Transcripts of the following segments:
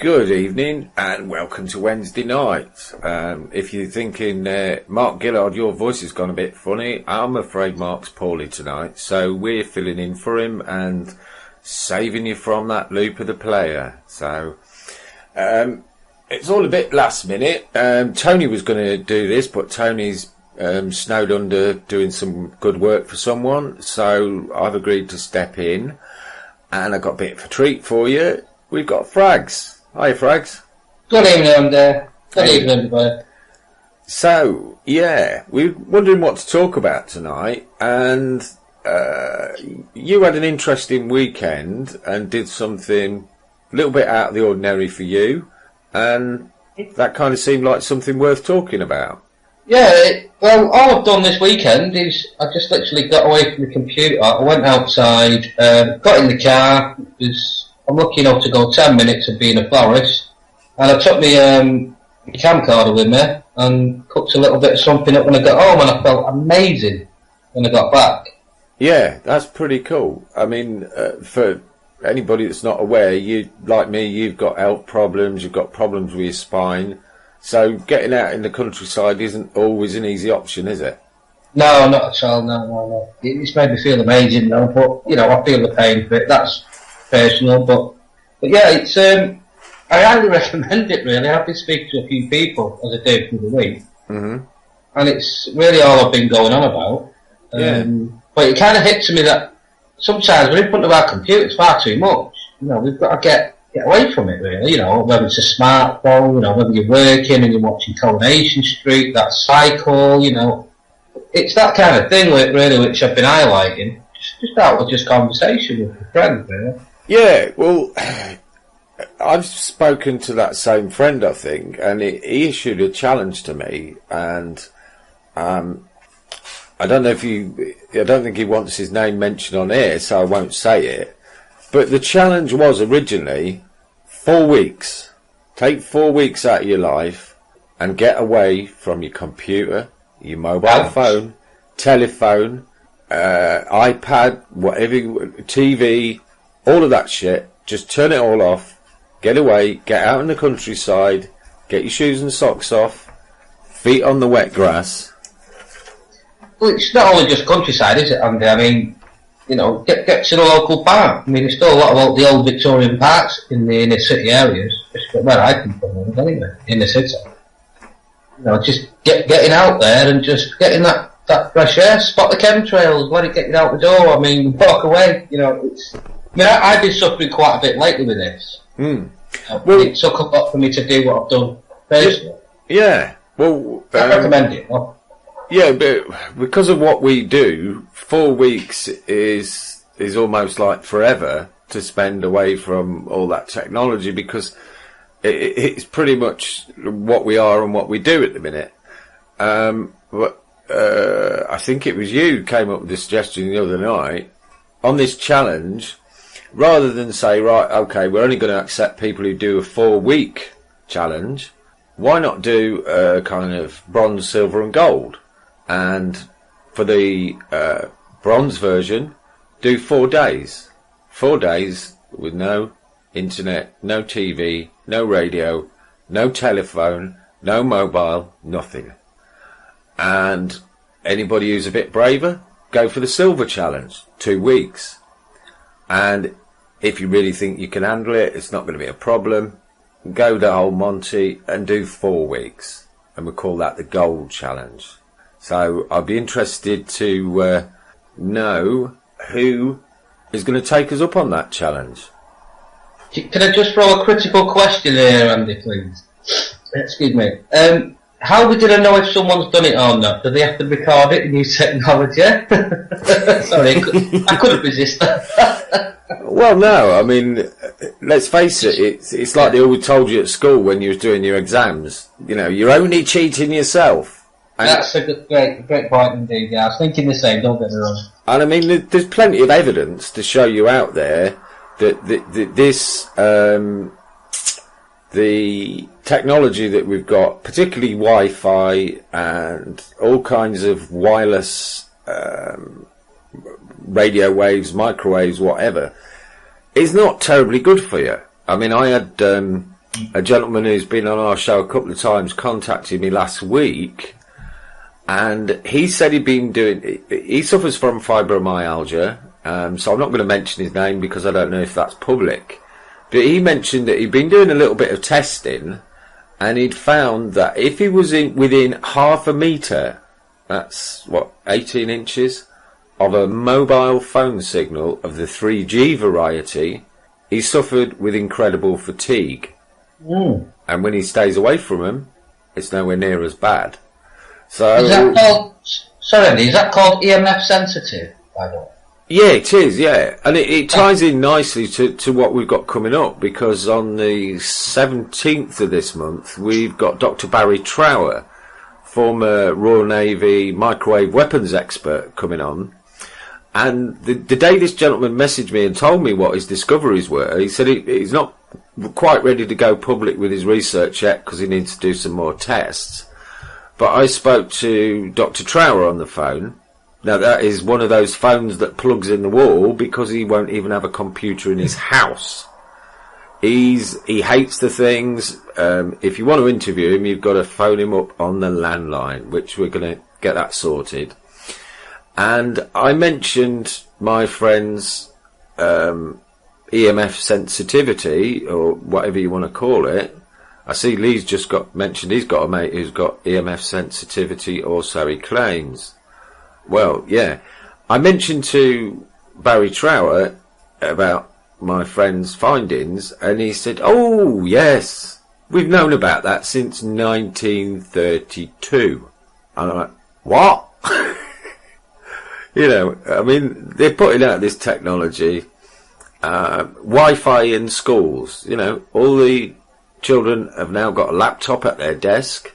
Good evening and welcome to Wednesday night. If you're thinking, Mark Gillard, your voice has gone a bit funny, I'm afraid Mark's poorly tonight, so we're filling in for him and saving you from that loop of the player. So it's all a bit last minute. Tony was going to do this, but Tony's snowed under doing some good work for someone, so I've agreed to step in, and I've got a bit of a treat for you. We've got Fragz. Hi, Fragz. Good evening, good evening, everybody. So, yeah, we're wondering what to talk about tonight, and you had an interesting weekend and did something a little bit out of the ordinary for you, and that kind of seemed like something worth talking about. Yeah, well, all I've done this weekend is I just literally got away from the computer. I went outside, got in the car. I'm lucky enough to go 10 minutes and be in a forest, and I took my camcorder with me and cooked a little bit of something up when I got home, and I felt amazing when I got back. Yeah, that's pretty cool. I mean, for anybody that's not aware, you, like me, you've got health problems, you've got problems with your spine, so getting out in the countryside isn't always an easy option, is it? No, not at all, no. It's made me feel amazing, though, but, I feel the pain for it. That's personal, but yeah, it's I highly recommend it. Really, I've been speaking to a few people as I do through the week, and it's really all I've been going on about. But it kind of hit to me that sometimes we're in front of our computers far too much. We've got to get away from it. Really, whether it's a smartphone, whether you're working and you're watching Coronation Street, that cycle, it's that kind of thing, really, which I've been highlighting. Just out of just conversation with a friend, really. Yeah, well, I've spoken to that same friend, I think, and he issued a challenge to me, and I don't think he wants his name mentioned on air, so I won't say it, but the challenge was originally 4 weeks. Take 4 weeks out of your life and get away from your computer, your mobile phone, telephone, iPad, whatever, TV, all of that shit. Just turn it all off, get away, get out in the countryside, get your shoes and socks off, feet on the wet grass. Well, it's not only just countryside, is it, Andy? I mean, get to the local park. I mean, there's still a lot of the old Victorian parks in the inner city areas, where I come from, anyway, in the city. Just getting out there and just getting that fresh air, spot the chemtrails, let it get you out the door. I mean, walk away. I've been suffering quite a bit lately with this. Well, it took a lot for me to do what I've done personally. Yeah, well, I recommend it. Yeah, but because of what we do, 4 weeks is almost like forever to spend away from all that technology, because it's pretty much what we are and what we do at the minute. But I think it was you who came up with the suggestion the other night on this challenge. Rather than say, right, okay, we're only going to accept people who do a 4-week challenge, why not do a kind of bronze, silver and gold? And for the bronze version, do 4 days. 4 days with no internet, no TV, no radio, no telephone, no mobile, nothing. And anybody who's a bit braver, go for the silver challenge, 2 weeks. And if you really think you can handle it, it's not going to be a problem, go the whole Monty and do 4 weeks. And we'll call that the gold challenge. So I'd be interested to know who is going to take us up on that challenge. Can I just throw a critical question here, Andy, please? Excuse me. How are we going to know if someone's done it or not? Do they have to record it and use technology? Sorry, I couldn't resist that. Well, no, I mean, let's face it, it's like they always told you at school when you was doing your exams. You're only cheating yourself. And that's a great point indeed, yeah. I was thinking the same, don't get me wrong. And I mean, there's plenty of evidence to show you out there that the technology that we've got, particularly Wi-Fi and all kinds of wireless radio waves, microwaves, whatever, is not terribly good for you. I mean, I had a gentleman who's been on our show a couple of times contacted me last week, and he said he suffers from fibromyalgia, so I'm not going to mention his name because I don't know if that's public, but he mentioned that he'd been doing a little bit of testing, and he'd found that if he was within half a metre, that's 18 inches, of a mobile phone signal of the 3G variety, he suffered with incredible fatigue. And when he stays away from them, it's nowhere near as bad. So, is that called EMF sensitive, by the way? Yeah, it is, yeah. And it ties in nicely to what we've got coming up, because on the 17th of this month, we've got Dr. Barry Trower, former Royal Navy microwave weapons expert, coming on. And the day this gentleman messaged me and told me what his discoveries were, he said he's not quite ready to go public with his research yet because he needs to do some more tests. But I spoke to Dr. Trower on the phone. Now, that is one of those phones that plugs in the wall because he won't even have a computer in his house. He hates the things. If you want to interview him, you've got to phone him up on the landline, which we're going to get that sorted. And I mentioned my friend's EMF sensitivity, or whatever you want to call it. I see Lee's just got mentioned he's got a mate who's got EMF sensitivity, or so he claims. Well, yeah. I mentioned to Barry Trower about my friend's findings, and he said, oh, yes, we've known about that since 1932. And I'm like, what? You know, I mean, they're putting out this technology, Wi-Fi in schools. You know, all the children have now got a laptop at their desk,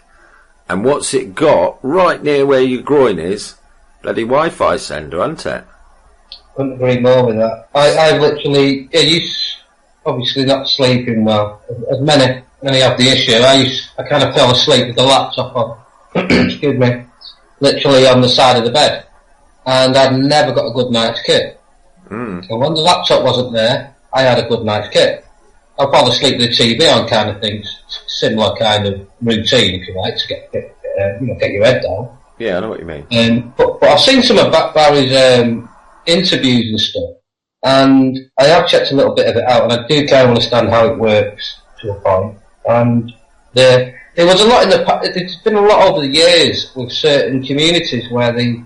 and what's it got right near where your groin is? Bloody Wi-Fi sender, hasn't it? Couldn't agree more with that. I literally, obviously not sleeping well, as many have the issue. I kind of fell asleep with the laptop on, excuse me, literally on the side of the bed. And I'd never got a good night's kit. And when the laptop wasn't there, I had a good night's kit. I'll fall asleep with the TV on, kind of things, similar kind of routine, if you like, to get your head down. Yeah, I know what you mean. But I've seen some of Barry's interviews and stuff, and I have checked a little bit of it out, and I do kind of understand how it works to a point. And there was a lot there's been a lot over the years with certain communities where they've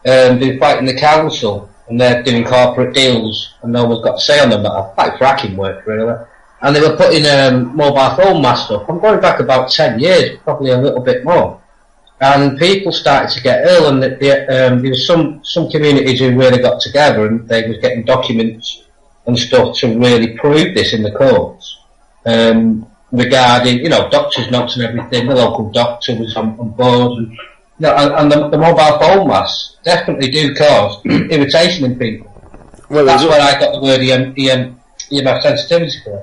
been fighting the council, and they're doing corporate deals, and no one's got a say on them. Like fracking work, really. And they were putting mobile phone masts up. I'm going back about 10 years, probably a little bit more. And people started to get ill, and there was some communities who really got together, and they was getting documents and stuff to really prove this in the courts, regarding, doctors' notes and everything. The local doctor was on board, and the mobile phone masts definitely do cause irritation in people. Well, that's where I got the word EMF sensitivity for.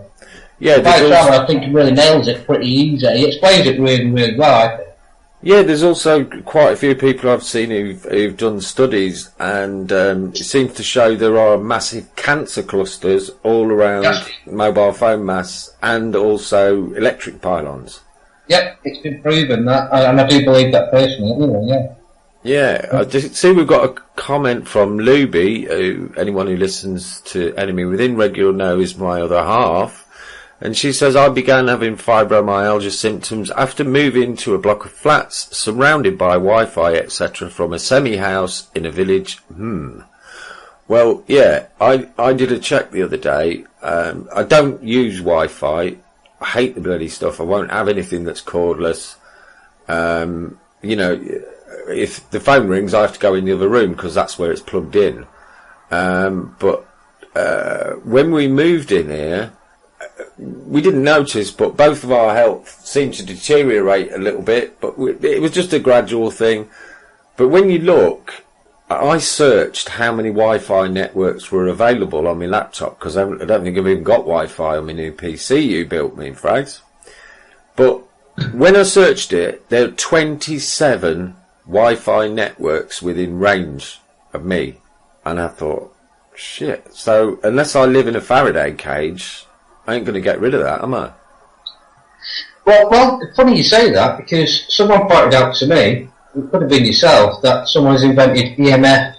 Yeah, I think he really nails it pretty easy. He explains it really, really well, I think. Yeah, there's also quite a few people I've seen who've done studies, and it seems to show there are massive cancer clusters all around mobile phone masts and also electric pylons. Yep, it's been proven that, and I do believe that personally, anyway, yeah. Yeah, I just see we've got a comment from Luby, who anyone who listens to Enemy Within regular know is my other half. And she says, I began having fibromyalgia symptoms after moving to a block of flats surrounded by Wi-Fi, etc. from a semi-house in a village. Well, yeah, I did a check the other day. I don't use Wi-Fi. I hate the bloody stuff. I won't have anything that's cordless. If the phone rings, I have to go in the other room because that's where it's plugged in. But when we moved in here, we didn't notice, but both of our health seemed to deteriorate a little bit, but it was just a gradual thing. But when you look, I searched how many Wi-Fi networks were available on my laptop, because I don't think I've even got Wi-Fi on my new PC you built me, Fragz. But when I searched it, there are 27 Wi-Fi networks within range of me. And I thought, shit, so unless I live in a Faraday cage, I ain't going to get rid of that, am I? Well, funny you say that, because someone pointed out to me, it could have been yourself, that someone has invented EMF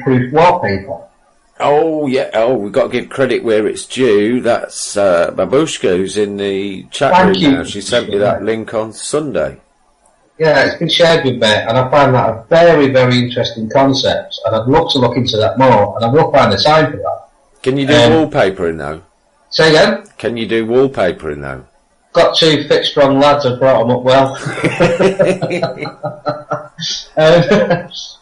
proof wallpaper. Oh, yeah. Oh, we've got to give credit where it's due. That's Babushka, who's in the chat room now. She sent me that link on Sunday. Yeah, it's been shared with me, and I find that a very, very interesting concept, and I'd love to look into that more, and I will find the time for that. Can you do wallpapering, though? Say again? Can you do wallpapering, though? Got 2 fit, strong lads, I've brought them up well.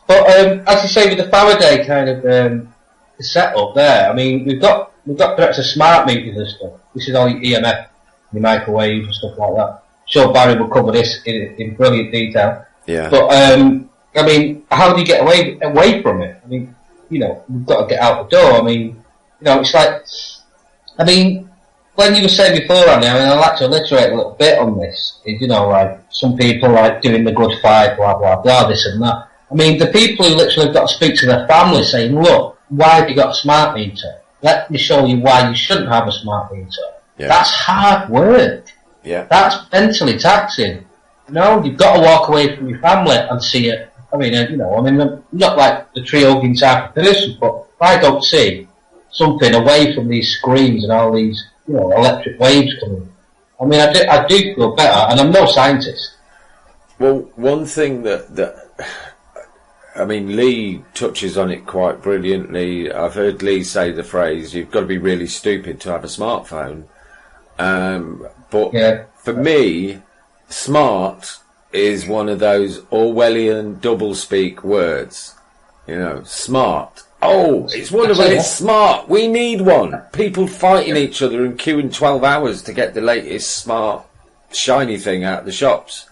But as you say, with the Faraday kind of setup there, I mean, we've got perhaps a smart meters and stuff. This is all your EMF, your microwaves and stuff like that. Sure, Barry will cover this in brilliant detail. Yeah. But I mean, how do you get away from it? I mean, you know, we've got to get out the door. I mean, you know, it's like, I mean, when you were saying before, Andy, I mean, I'd like to alliterate a little bit on this. You know, like, some people like doing the good fight, blah, blah, blah, this and that. I mean, the people who literally have got to speak to their family saying, look, why have you got a smart meter? Let me show you why you shouldn't have a smart meter. Yeah. That's hard work. Yeah. That's mentally taxing. You know, you've got to walk away from your family and see it. I mean, you know, I mean, I'm not like the tree-hugging type of person, but if I don't see something away from these screens and all these, you know, electric waves coming, I mean, I do feel better, and I'm no scientist. Well, one thing that I mean, Lee touches on it quite brilliantly. I've heard Lee say the phrase, you've got to be really stupid to have a smartphone. But yeah, for me, smart is one of those Orwellian doublespeak words. You know, smart. Oh, it's wonderful, it's smart. We need one. People fighting each other and queuing 12 hours to get the latest smart, shiny thing out of the shops.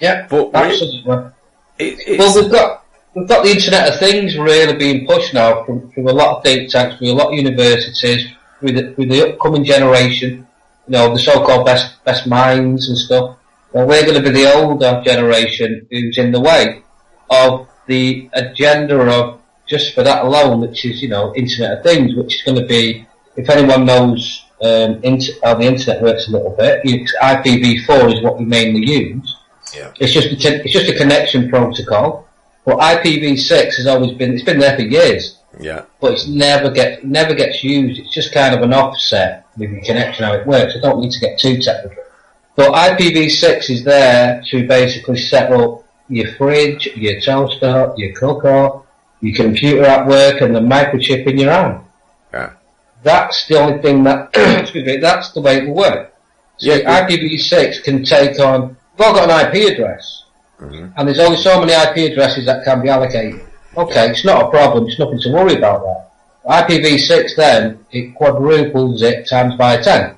Yeah, but absolutely. Well, we've got the Internet of Things really being pushed now through a lot of think tanks, through a lot of universities, through the upcoming generation, you know, the so-called best minds and stuff. Well, we're going to be the older generation who's in the way of the agenda of, just for that alone, which is, you know, Internet of Things, which is going to be, if anyone knows how the Internet works a little bit, IPv4 is what we mainly use. Yeah. It's just a connection protocol. But IPv6 has always been, it's been there for years. Yeah. But it's never gets used. It's just kind of an offset with your connection, how it works. I don't need to get too technical. But IPv6 is there to basically set up your fridge, your toaster, your cooker, your computer at work, and the microchip in your arm. Yeah. That's the only thing that, excuse me, that's the way it will work. So yeah, IPv6 can take on, we've all got an IP address. Mm-hmm. And there's only so many IP addresses that can be allocated. Okay, it's not a problem, it's nothing to worry about that. IPv6 then, it quadruples it times by 10.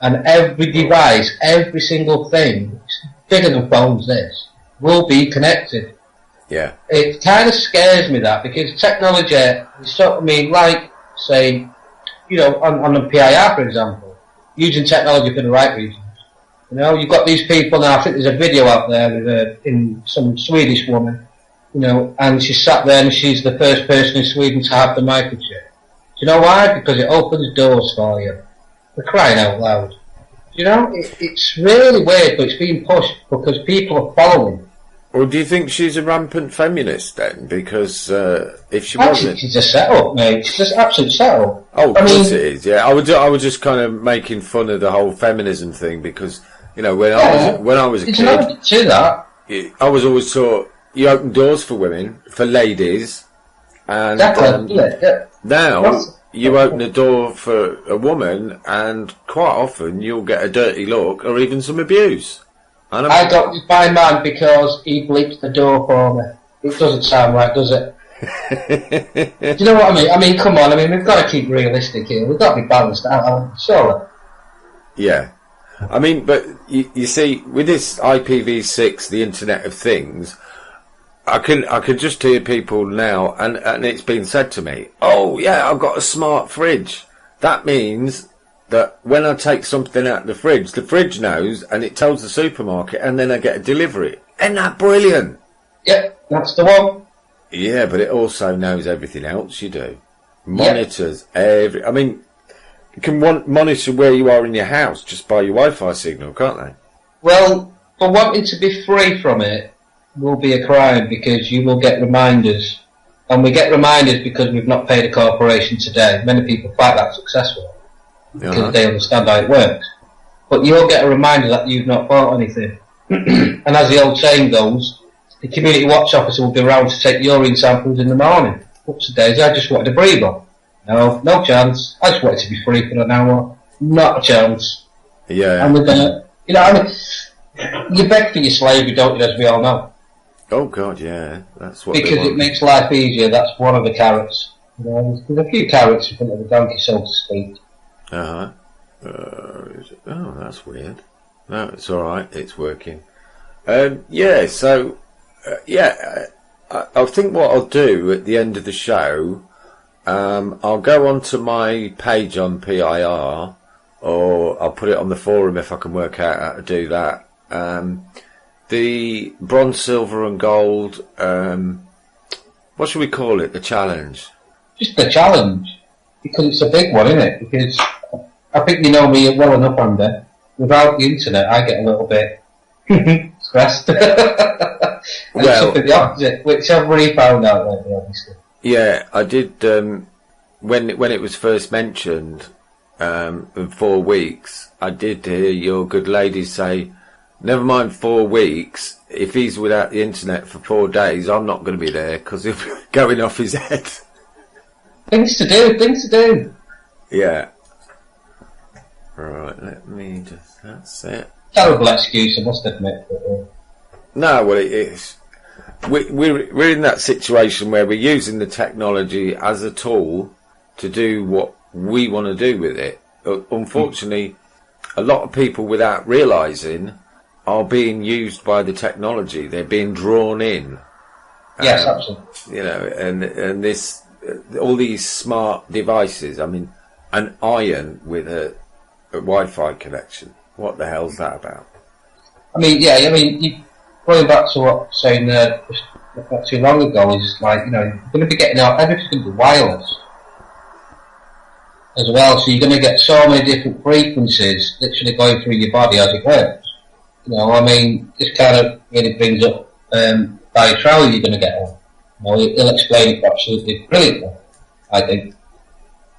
And every device, every single thing, bigger than phones this, will be connected. Yeah. It kind of scares me that, because technology is sort of, I mean, like, say, you know, on the PIR, for example, using technology for the right reasons. You know, you've got these people now, I think there's a video out there with in some Swedish woman, you know, and she sat there and she's the first person in Sweden to have the microchip. Do you know why? Because it opens doors for you. They're crying out loud. You know, it's really weird, but it's being pushed because people are following. Well, do you think she's a rampant feminist then? Because if she actually, wasn't, she's a setup, mate. She's just absolute setup. Oh, of course it is. Yeah, I was just kind of making fun of the whole feminism thing because, you know, when I was a kid, to that. I was always taught you open doors for women, for ladies, and now you open a door for a woman, and quite often you'll get a dirty look or even some abuse. And I got with my man because he bleeps the door for me. It doesn't sound right, does it? Do you know what I mean? I mean, come on. I mean, we've got to keep realistic here. We've got to be balanced out, surely. Yeah. I mean, but you see, with this IPv6, the Internet of Things, I can just hear people now, and it's been said to me, oh, yeah, I've got a smart fridge. That means that when I take something out of the fridge knows, and it tells the supermarket, and then I get a delivery. Isn't that brilliant? Yep, that's the one. Yeah, but it also knows everything else you do. Monitors I mean, you can monitor where you are in your house just by your Wi-Fi signal, can't they? Well, for wanting to be free from it will be a crime, because you will get reminders. And we get reminders because we've not paid a corporation today. Many people find that successful because they understand how it works. But you'll get a reminder that you've not bought anything. And as the old saying goes, the community watch officer will be around to take urine samples in the morning. What's the days? I just wanted to breathe on. No chance. I just wanted to be free for an hour. Not a chance. Yeah. And we're gonna, you beg for your slavery, don't you, as we all know? Oh God, yeah. That's what. Because it makes life easier. That's one of the carrots. There's a few carrots in front of the donkey, so to speak. Oh, that's weird. No, it's all right. It's working. Yeah. So, I think what I'll do at the end of the show, I'll go onto my page on PIR, or I'll put it on the forum if I can work out how to do that. The bronze, silver and gold, what should we call it? The challenge? Just the challenge. Because it's a big one, isn't it? Because I think you know me well enough, Andy. Without the internet, I get a little bit stressed. And well, it's the opposite, which I've already found out lately, obviously. Yeah, I did, when it was first mentioned, in 4 weeks, I did hear your good lady say, never mind 4 weeks, if he's without the internet for 4 days, I'm not going to be there because he'll be going off his head. Things to do. Yeah. Right, let me just, that's it. Terrible excuse, I must admit. No, well, it is. We're in that situation where we're using the technology as a tool to do what we want to do with it. Unfortunately, a lot of people, without realising, are being used by the technology. They're being drawn in. Yes, absolutely. And this, all these smart devices. I mean, an iron with a Wi-Fi connection. What the hell's that about? Going back to what I was saying just not too long ago, is like, you're going to be getting out, everything's going to be wireless as well, so you're going to get so many different frequencies literally going through your body as it works. This kind of really brings up by travel you're going to get on. He'll explain it absolutely brilliantly, I think.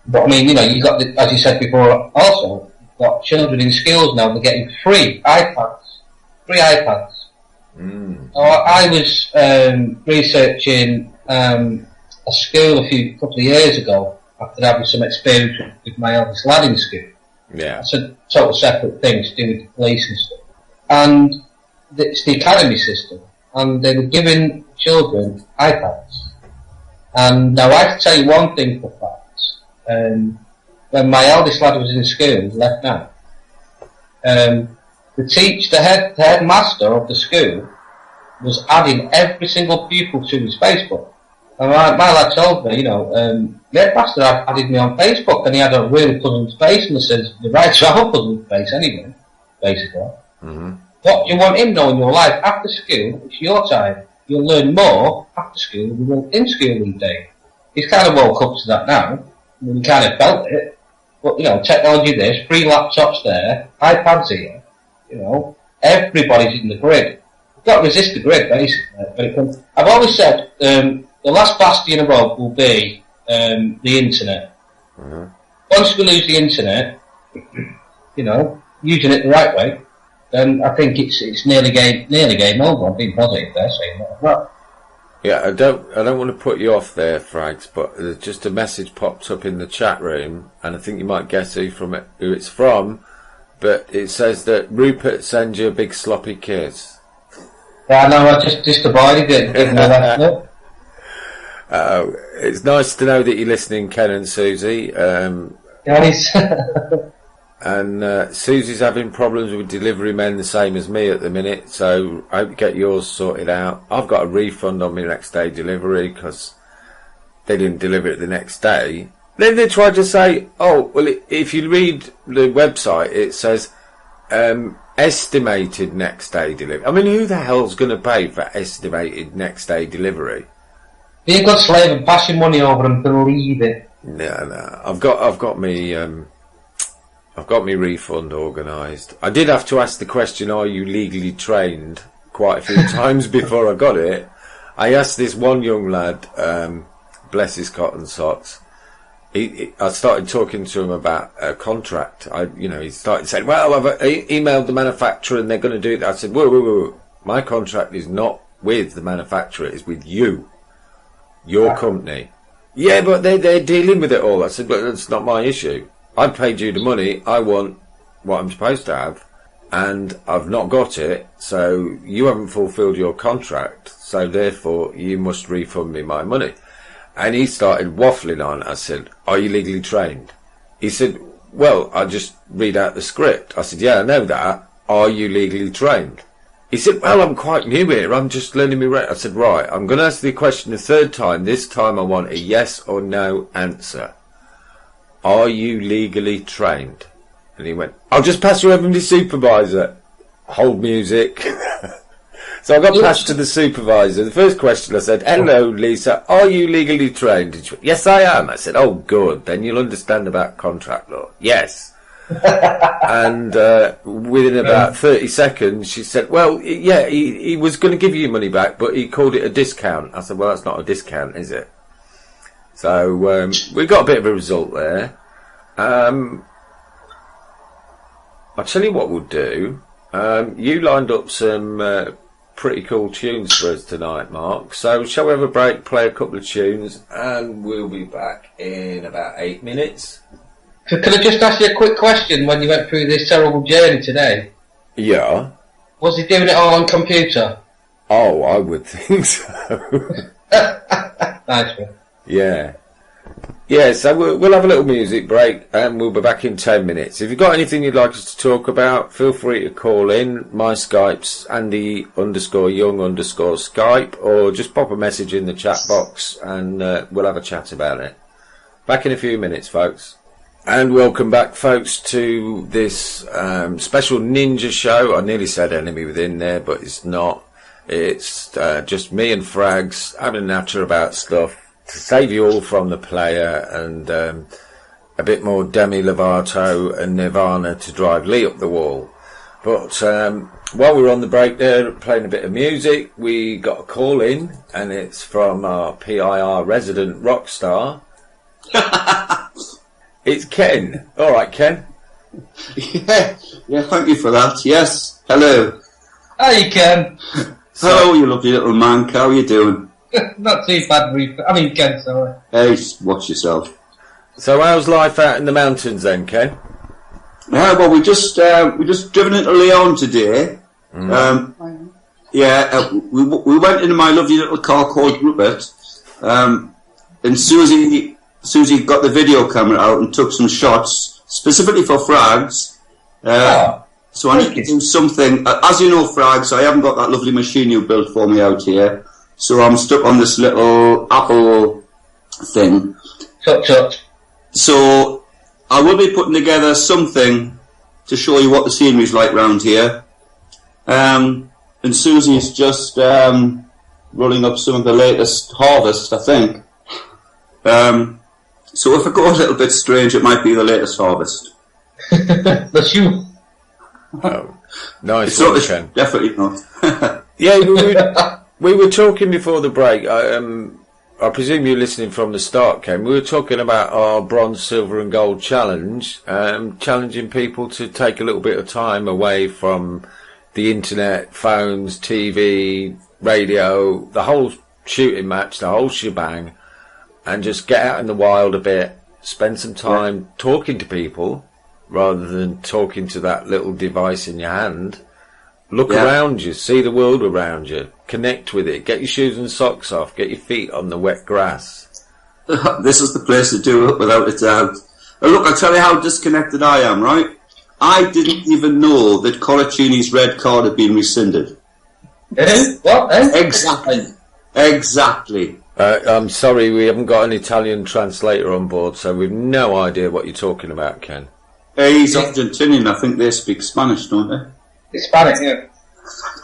But you've got, as you said before, also, you've got children in schools now, they're getting free iPads. I was researching a school a couple of years ago after having some experience with my eldest lad in school. Yeah. It's a total separate thing to do with the police and stuff. And it's the academy system, and they were giving children iPads. And now I can tell you one thing for facts. When my eldest lad was in school, left now, the headmaster of the school was adding every single pupil to his Facebook. And my lad told me, the headmaster added me on Facebook, and he had a really puzzled face, and he says, "You're right to have a puzzled face anyway," basically. Mm-hmm. What do you want him knowing your life after school? It's your time. You'll learn more after school than you will in school these days. He's kind of woke up to that now. He kind of felt it. But, technology this, free laptops there, iPads here, everybody's in the grid. You've got to resist the grid, basically. I've always said, the last bastion of hope will be the internet. Mm-hmm. Once we lose the internet, using it the right way, then I think it's nearly game over. I'm being positive there, saying that. Right. Yeah, I don't want to put you off there, Fragz, but just a message popped up in the chat room, and I think you might guess who it's from, but it says that Rupert sends you a big sloppy kiss. Yeah, no, I just avoided it. Give me that look. It's nice to know that you're listening, Ken and Susie. Guys. And Susie's having problems with delivery men the same as me at the minute, so I hope you get yours sorted out. I've got a refund on my next day delivery because they didn't deliver it the next day. Then they tried to say, oh, well, if you read the website, it says estimated next day delivery. I mean, who the hell's going to pay for estimated next day delivery? Be a good slave and pass your money over and believe it. No. I've got me I've got my refund organised. I did have to ask the question, are you legally trained, quite a few times before I got it. I asked this one young lad, bless his cotton socks, I started talking to him about a contract. He started saying, well, I've emailed the manufacturer and they're going to do it. I said, whoa. My contract is not with the manufacturer, it's with you, your company. Yeah, but they're dealing with it all. I said, look, that's not my issue. I paid you the money. I want what I'm supposed to have, and I've not got it, so you haven't fulfilled your contract, so therefore you must refund me my money. And he started waffling on. I said, are you legally trained? He said, well, I just read out the script. I said, yeah, I know that. Are you legally trained? He said, well, I'm quite new here. I'm just learning me. I said, right, I'm going to ask the question a third time. This time I want a yes or no answer. Are you legally trained? And he went, I'll just pass you over to the supervisor. Hold music. So I got passed to the supervisor. The first question I said, hello, Lisa, are you legally trained? And she went, yes, I am. I said, oh, good. Then you'll understand about contract law. Yes. And within about 30 seconds, she said, well, yeah, he was going to give you your money back, but he called it a discount. I said, well, that's not a discount, is it? So we got a bit of a result there. I'll tell you what we'll do. You lined up some pretty cool tunes for us tonight, Mark. So shall we have a break, play a couple of tunes, and we'll be back in about 8 minutes. Could I just ask you a quick question when you went through this terrible journey today? Yeah. Was he doing it all on computer? Oh, I would think so. Nice one. Yeah. Yeah, so we'll have a little music break and we'll be back in 10 minutes. If you've got anything you'd like us to talk about, feel free to call in. My Skype's Andy_Young_Skype, or just pop a message in the chat box and we'll have a chat about it. Back in a few minutes, folks. And welcome back, folks, to this special ninja show. I nearly said Enemy Within there, but it's not. It's just me and Fragz having a natter about stuff to save you all from the player, and a bit more Demi Lovato and Nirvana to drive Lee up the wall. But while we were on the break there, playing a bit of music, we got a call in, and it's from our PIR resident rock star. It's Ken. All right, Ken. Yeah, thank you for that. Yes, hello. Hi, Ken. Hello, you lovely little man. How are you doing? Not too bad, Ken, sorry. Hey, watch yourself. So how's life out in the mountains then, Ken? Yeah, well, we just driven into Leon today. We went into my lovely little car called Rupert, and Susie got the video camera out and took some shots specifically for Fragz. So I need to do something. As you know, Fragz, I haven't got that lovely machine you built for me out here, so I'm stuck on this little Apple thing. Tut. So I will be putting together something to show you what the scenery's like round here. And Susie's just rolling up some of the latest harvest, I think. So if I go a little bit strange, it might be the latest harvest. That's you. Oh, nice. It's definitely not. Yeah, we were talking before the break. I presume you're listening from the start, Ken. We were talking about our bronze, silver and gold challenge, challenging people to take a little bit of time away from the internet, phones, TV, radio, the whole shooting match, the whole shebang, and just get out in the wild a bit, spend some time talking to people rather than talking to that little device in your hand. Look around you, see the world around you, connect with it, get your shoes and socks off, get your feet on the wet grass. This is the place to do it, without a doubt. Look, I'll tell you how disconnected I am, right? I didn't even know that Colaccini's red card had been rescinded. What? Exactly. I'm sorry, we haven't got an Italian translator on board, so we've no idea what you're talking about, Ken. He's Argentinian. I think they speak Spanish, don't they? It's Spanish, yeah.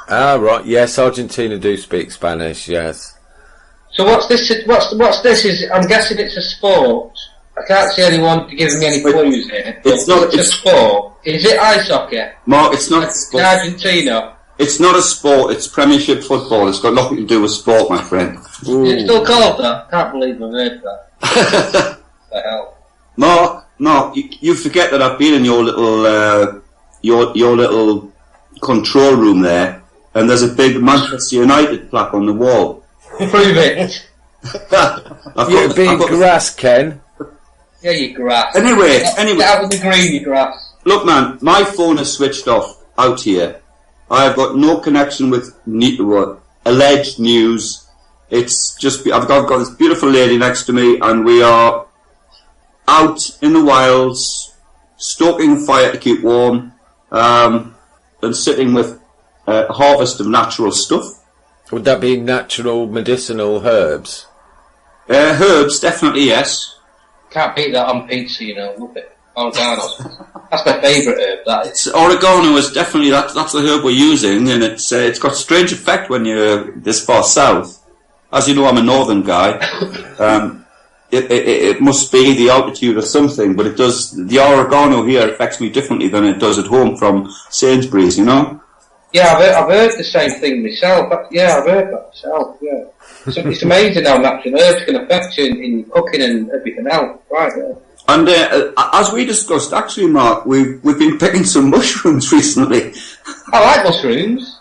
Ah, right. Yes, Argentina do speak Spanish, yes. So what's this? What's this? I'm guessing it's a sport. I can't see anyone giving me any clues here. It's not. It's a sport. Is it ice hockey? Mark, it's not. In Argentina. It's not a sport. It's Premiership football. It's got nothing to do with sport, my friend. Is it still called that? Can't believe I've heard that. The hell. Mark, you forget that I've been in your little your little control room there, and there's a big Manchester United plaque on the wall. Prove it. You're being grass, Ken. Yeah, you grass. Anyway. Get out of the green, you grass. Look, man, my phone is switched off out here. I have got no connection with alleged news. It's just I've got this beautiful lady next to me, and we are out in the wilds, stoking fire to keep warm, and sitting with a harvest of natural stuff. Would that be natural medicinal herbs? Herbs, definitely, yes. Can't beat that on pizza, you know. Love it. Oregano. That's my favourite herb, that is. Oregano is definitely, that's the herb we're using, and it's got a strange effect when you're this far south. As you know, I'm a northern guy. It must be the altitude or something, but it does, the oregano here affects me differently than it does at home from Sainsbury's, you know? Yeah, I've heard the same thing myself. Yeah, I've heard that myself, yeah. It's amazing how natural herbs can affect you in cooking and everything else, right? Yeah. And as we discussed, actually, Mark, we've been picking some mushrooms recently. I like mushrooms.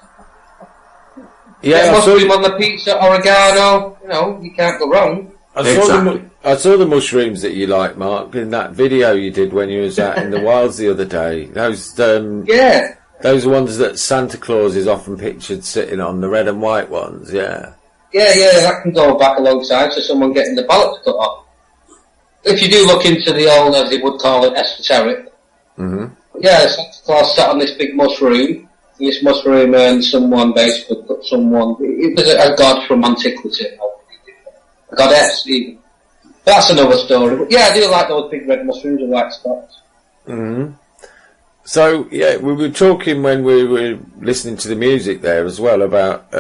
Yeah, mushroom on the pizza, oregano. You know, you can't go wrong. I saw the mushrooms that you like, Mark, in that video you did when you was out in the wilds the other day. Those those ones that Santa Claus is often pictured sitting on, the red and white ones. Yeah. Yeah, that can go back a long time to someone getting the bollocks cut off. If you do look into the old, as they would call it, esoteric, yeah, Santa Claus sat on this big mushroom. This mushroom and someone basically put someone. It was a god from antiquity, a goddess even. That's another story. But yeah, I do like those big red mushrooms and white spots. So yeah, we were talking when we were listening to the music there as well about.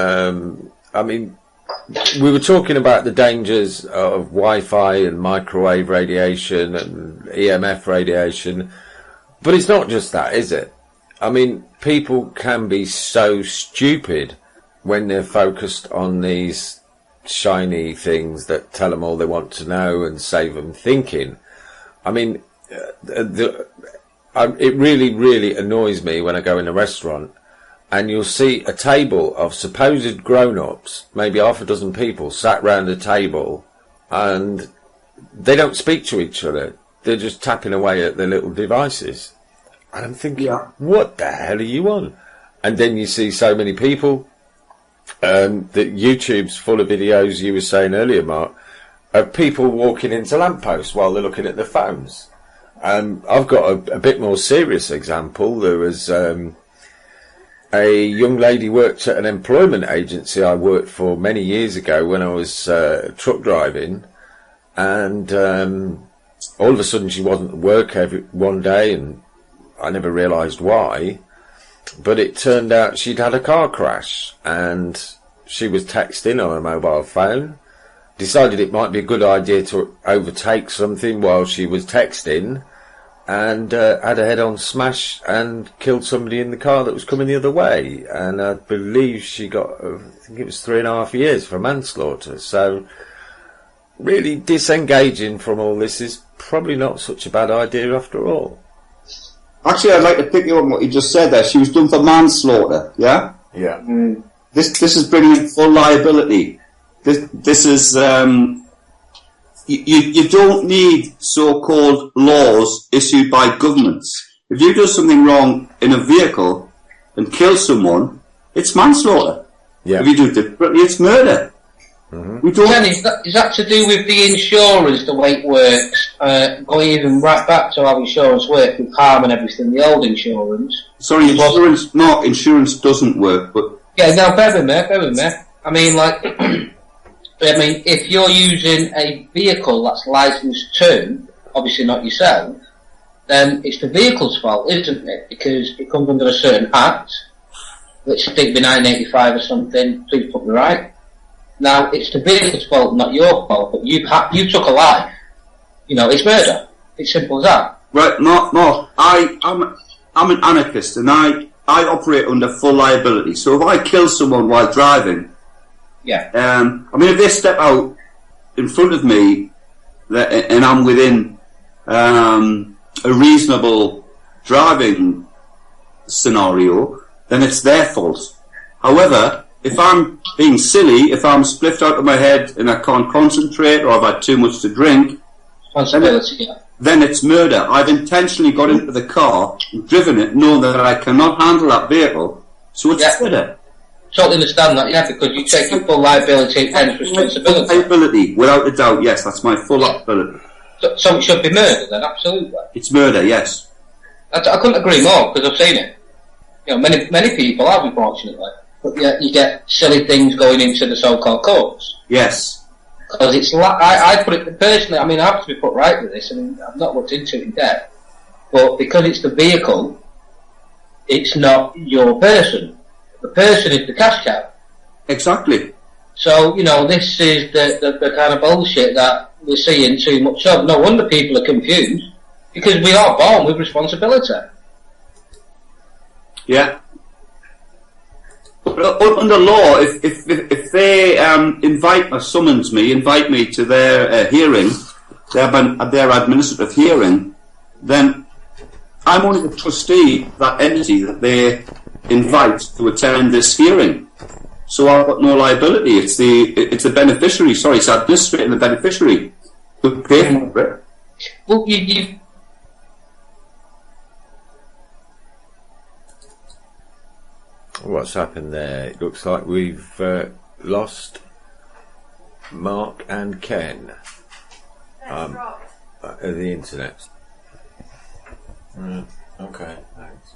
We were talking about the dangers of Wi-Fi and microwave radiation and EMF radiation, but it's not just that, is it? I mean, people can be so stupid when they're focused on these shiny things that tell them all they want to know and save them thinking. I mean, it really, really annoys me when I go in a restaurant and you'll see a table of supposed grown-ups, maybe half a dozen people, sat round a table, and they don't speak to each other. They're just tapping away at their little devices. And I'm thinking, what the hell are you on? And then you see so many people, that YouTube's full of videos, you were saying earlier, Mark, of people walking into lampposts while they're looking at their phones. I've got a bit more serious example. There was a young lady worked at an employment agency I worked for many years ago when I was truck driving, and all of a sudden she wasn't at work one day, and I never realised why, but it turned out she'd had a car crash and she was texting on her mobile phone, decided it might be a good idea to overtake something while she was texting, and had a head-on smash and killed somebody in the car that was coming the other way. And I believe she got, I think it was 3.5 years for manslaughter. So really disengaging from all this is probably not such a bad idea after all. Actually, I'd like to pick you on what you just said there. She was done for manslaughter, yeah? Yeah. This is bringing full liability. This is... You don't need so-called laws issued by governments. If you do something wrong in a vehicle and kill someone, it's manslaughter. Yeah. If you do it differently, it's murder. We don't. Ken, is that to do with the insurance, the way it works? Going even right back to how insurance worked with harm and everything, the old insurance. Sorry, insurance doesn't work, but... Yeah, now bear with me. I mean, like... if you're using a vehicle that's licensed to, obviously not yourself, then it's the vehicle's fault, isn't it? Because it comes under a certain act, which I think be 1985 or something, please put me right. Now, it's the vehicle's fault, not your fault, but you took a life. it's murder. It's simple as that. Right, Mark, I'm an anarchist, and I operate under full liability. So if I kill someone while driving, if they step out in front of me, and I'm within a reasonable driving scenario, then it's their fault. However, if I'm being silly, if I'm spliffed out of my head and I can't concentrate, or I've had too much to drink, then it's murder. I've intentionally got into the car and driven it, knowing that I cannot handle that vehicle, so it's murder. Totally understand that, because you take your full liability and responsibility. Liability, without a doubt, yes, that's my full liability. So it should be murder then, absolutely. It's murder, yes. I couldn't agree more, because I've seen it. Many people have, unfortunately. But yet you get silly things going into the so-called courts. Yes. Because it's I put it personally, I have to be put right with this, I've not looked into it in depth. But because it's the vehicle, it's not your person. The person is the cash cow. Exactly. So, this is the kind of bullshit that we're seeing too much of. No wonder people are confused, because we are born with responsibility. Yeah. But under law, if they invite me to their hearing, their administrative hearing, then I'm only the trustee of that entity that they invite to attend this hearing. So I've got no liability. It's the beneficiary. Sorry, it's administrator and the beneficiary who pay for it. Well, What's happened there? It looks like we've lost Mark and Ken. The internet. Okay, thanks.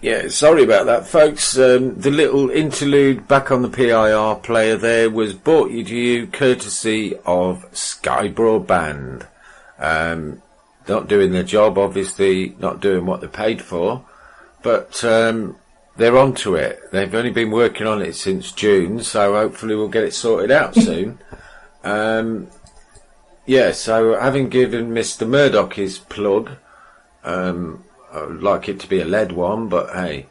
Yeah, sorry about that, folks. The little interlude back on the PIR player there was brought to you courtesy of Sky Broadband. Not doing their job, obviously, not doing what they're paid for, but they're onto it. They've only been working on it since June, so hopefully we'll get it sorted out soon. So having given Mr. Murdoch his plug, I would like it to be a lead one, but hey.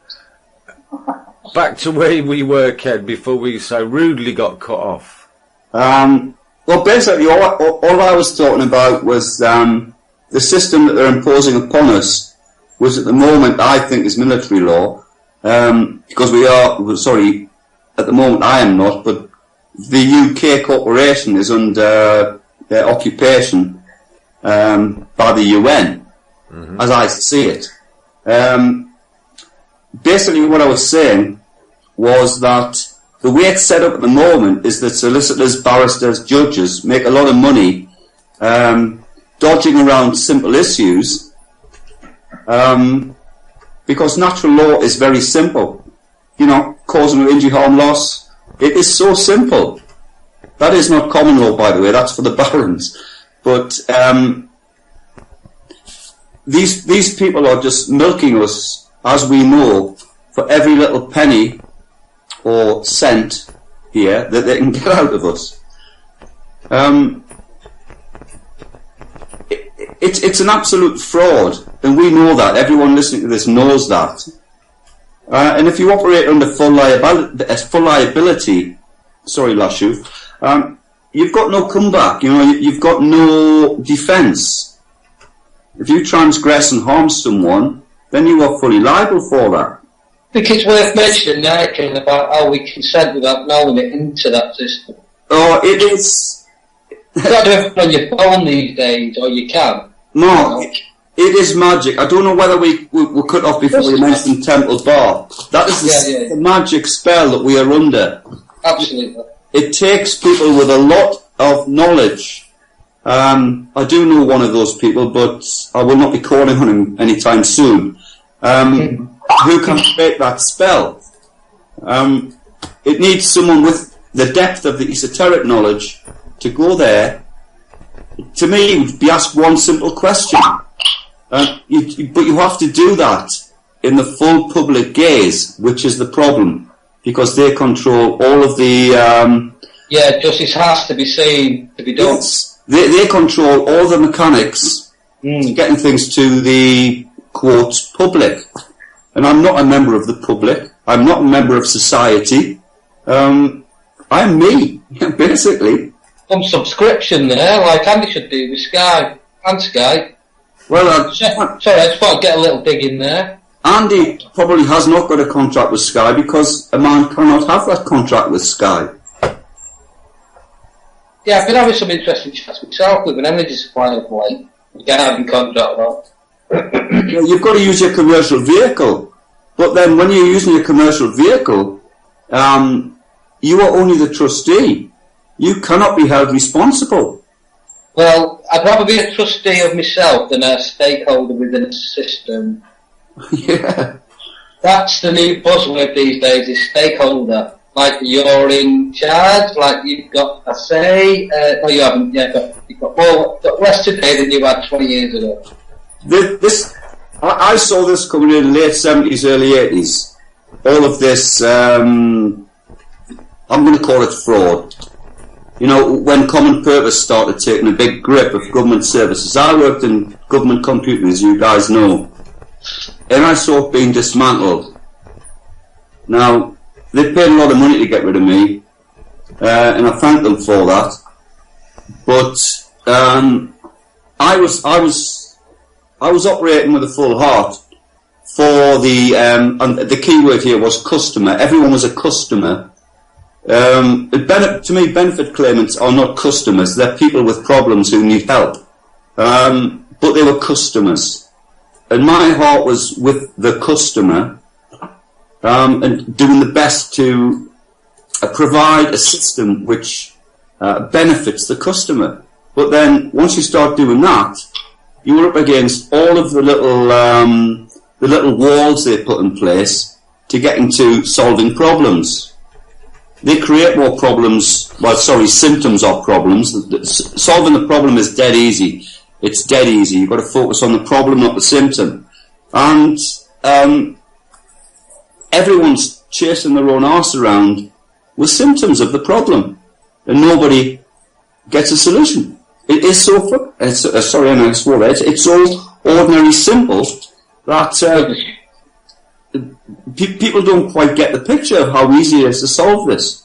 Back to where we were, Ken, before we so rudely got cut off. Well, basically, all I was talking about was the system that they're imposing upon us, which at the moment I think is military law, because at the moment I am not, but the UK corporation is under occupation by the UN, as I see it. Basically what I was saying was that the way it's set up at the moment is that solicitors, barristers, judges make a lot of money dodging around simple issues because natural law is very simple. Causing or injury, harm, loss. It is so simple. That is not common law, by the way, that's for the barons. But these people are just milking us, as we know, for every little penny or cent here that they can get out of us. It's an absolute fraud, and we know that. Everyone listening to this knows that. And if you operate under full liability, sorry, Lashu, you've got no comeback. You've got no defence. If you transgress and harm someone, then you are fully liable for that. I think it's worth mentioning now, Ken, about how we consent without knowing it into that system. Oh, it is. You can't do it on your phone these days, or you can. No, it is magic. I don't know whether we cut off before we mentioned Temple Bar. That is the magic spell that we are under. Absolutely. It takes people with a lot of knowledge. I do know one of those people, but I will not be calling on him anytime soon. Who can break that spell? It needs someone with the depth of the esoteric knowledge to go there. To me, be asked one simple question. But you have to do that in the full public gaze, which is the problem, because they control all of the... justice has to be seen, to be done. Yes, they control all the mechanics to getting things to the, quote, public. And I'm not a member of the public. I'm not a member of society. I'm me, basically. Some subscription there, like Andy should do with Sky. And Sky. Well, sorry, I just thought I'd get a little dig in there. Andy probably has not got a contract with Sky because a man cannot have that contract with Sky. Yeah, I've been having some interesting chats myself with an energy supplier of late. Get out in contract though. Yeah, you've got to use your commercial vehicle. But then when you're using your commercial vehicle, you are only the trustee. You cannot be held responsible. Well, I'd rather be a trustee of myself than a stakeholder within a system. Yeah. That's the new buzzword these days, is stakeholder. Like you're in charge, like you've got a say. No, you haven't. Yeah, you've got less today than you had 20 years ago. I saw this coming in the late 70s, early 80s. All of this, I'm going to call it fraud. You know, when Common Purpose started taking a big grip of government services. I worked in government computing, as you guys know. And I saw it being dismantled. Now, they paid a lot of money to get rid of me, and I thank them for that. But I was operating with a full heart for the and the key word here was customer. Everyone was a customer. To me, benefit claimants are not customers; they're people with problems who need help. But they were customers, and my heart was with the customer. And doing the best to provide a system which benefits the customer. But then, once you start doing that, you're up against all of the little walls they put in place to get into solving problems. They create more problems, symptoms of problems. Solving the problem is dead easy. It's dead easy. You've got to focus on the problem, not the symptom. And everyone's chasing their own arse around with symptoms of the problem, and nobody gets a solution. It is so. Sorry, I swore there. It's so ordinary simple that people don't quite get the picture of how easy it is to solve this.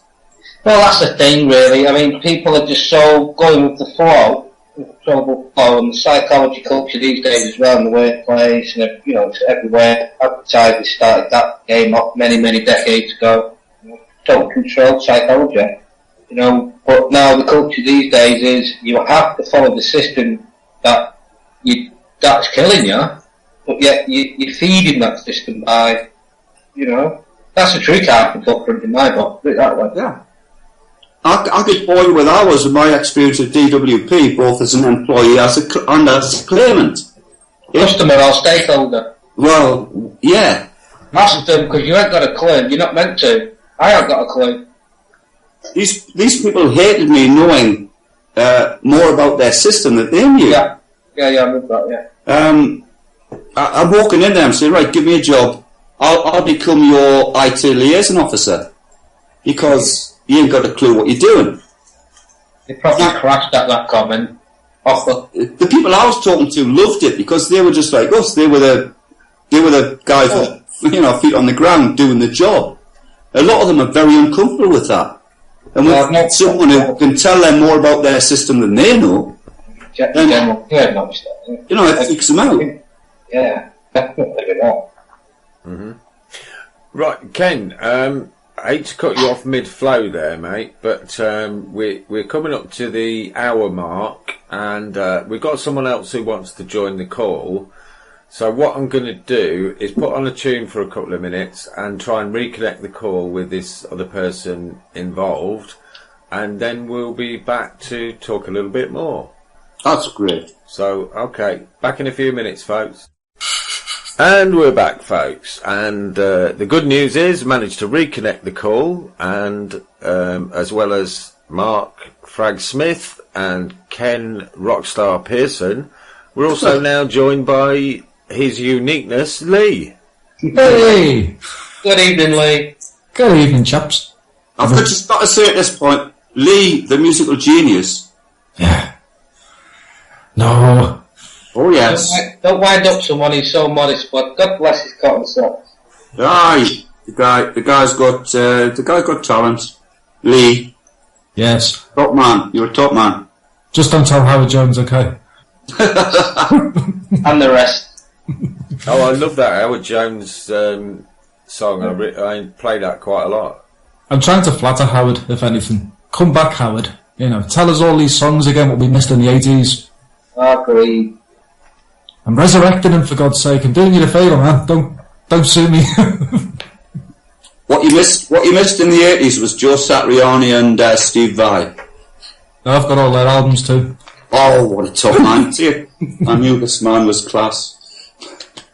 Well, that's the thing, really. I mean, people are just so going with the flow. And the psychology culture these days as well in the workplace, and it's everywhere. Advertising started that game off many decades ago. Total control psychology, But now the culture these days is you have to follow the system that's killing you, but yet you're feeding that system by, that's a true carbon footprint in my book. Put it that way. Yeah. I could bore you with hours of my experience at DWP, both as an employee and as a claimant. Customer or stakeholder? Well, yeah. Ask them, because you ain't got a clue. You're not meant to. I haven't got a clue. These people hated me knowing more about their system than they knew. Yeah, I remember that, yeah. I'm walking in there and saying, right, give me a job. I'll become your IT liaison officer. Because you ain't got a clue what you're doing. They probably crashed at that comment. The people I was talking to loved it because they were just like us. They were the guys with feet on the ground doing the job. A lot of them are very uncomfortable with that. And with someone who can tell them more about their system than they know, then, it freaks them out. Yeah, definitely. Mm-hmm. Right, Ken. I hate to cut you off mid-flow there, mate, but we're coming up to the hour mark, and we've got someone else who wants to join the call. So what I'm going to do is put on a tune for a couple of minutes and try and reconnect the call with this other person involved, and then we'll be back to talk a little bit more. That's great. So, okay, back in a few minutes, folks. And we're back, folks, and the good news is managed to reconnect the call, and as well as Mark Fragz Smith and Ken Rockstar Pearson, we're also now joined by his uniqueness, Lee. Hey! Good evening, Lee. Good evening, chaps. I've just got to say at this point, Lee, the musical genius. Yeah. No. Oh, yes. Don't wind up someone who's so modest, but God bless his cotton socks. Aye. The guy's got talent. Lee. Yes. Top man. You're a top man. Just don't tell Howard Jones, okay? And the rest. Oh, I love that Howard Jones song. I play that quite a lot. I'm trying to flatter Howard, if anything. Come back, Howard. You know, tell us all these songs again, what we missed in the 80s. Agreed. I'm resurrecting him, for God's sake. I'm doing you a favour, man. Don't sue me. What you missed in the 80s was Joe Satriani and Steve Vai. I've got all their albums too. Oh, what a top man. See, I knew this man was class.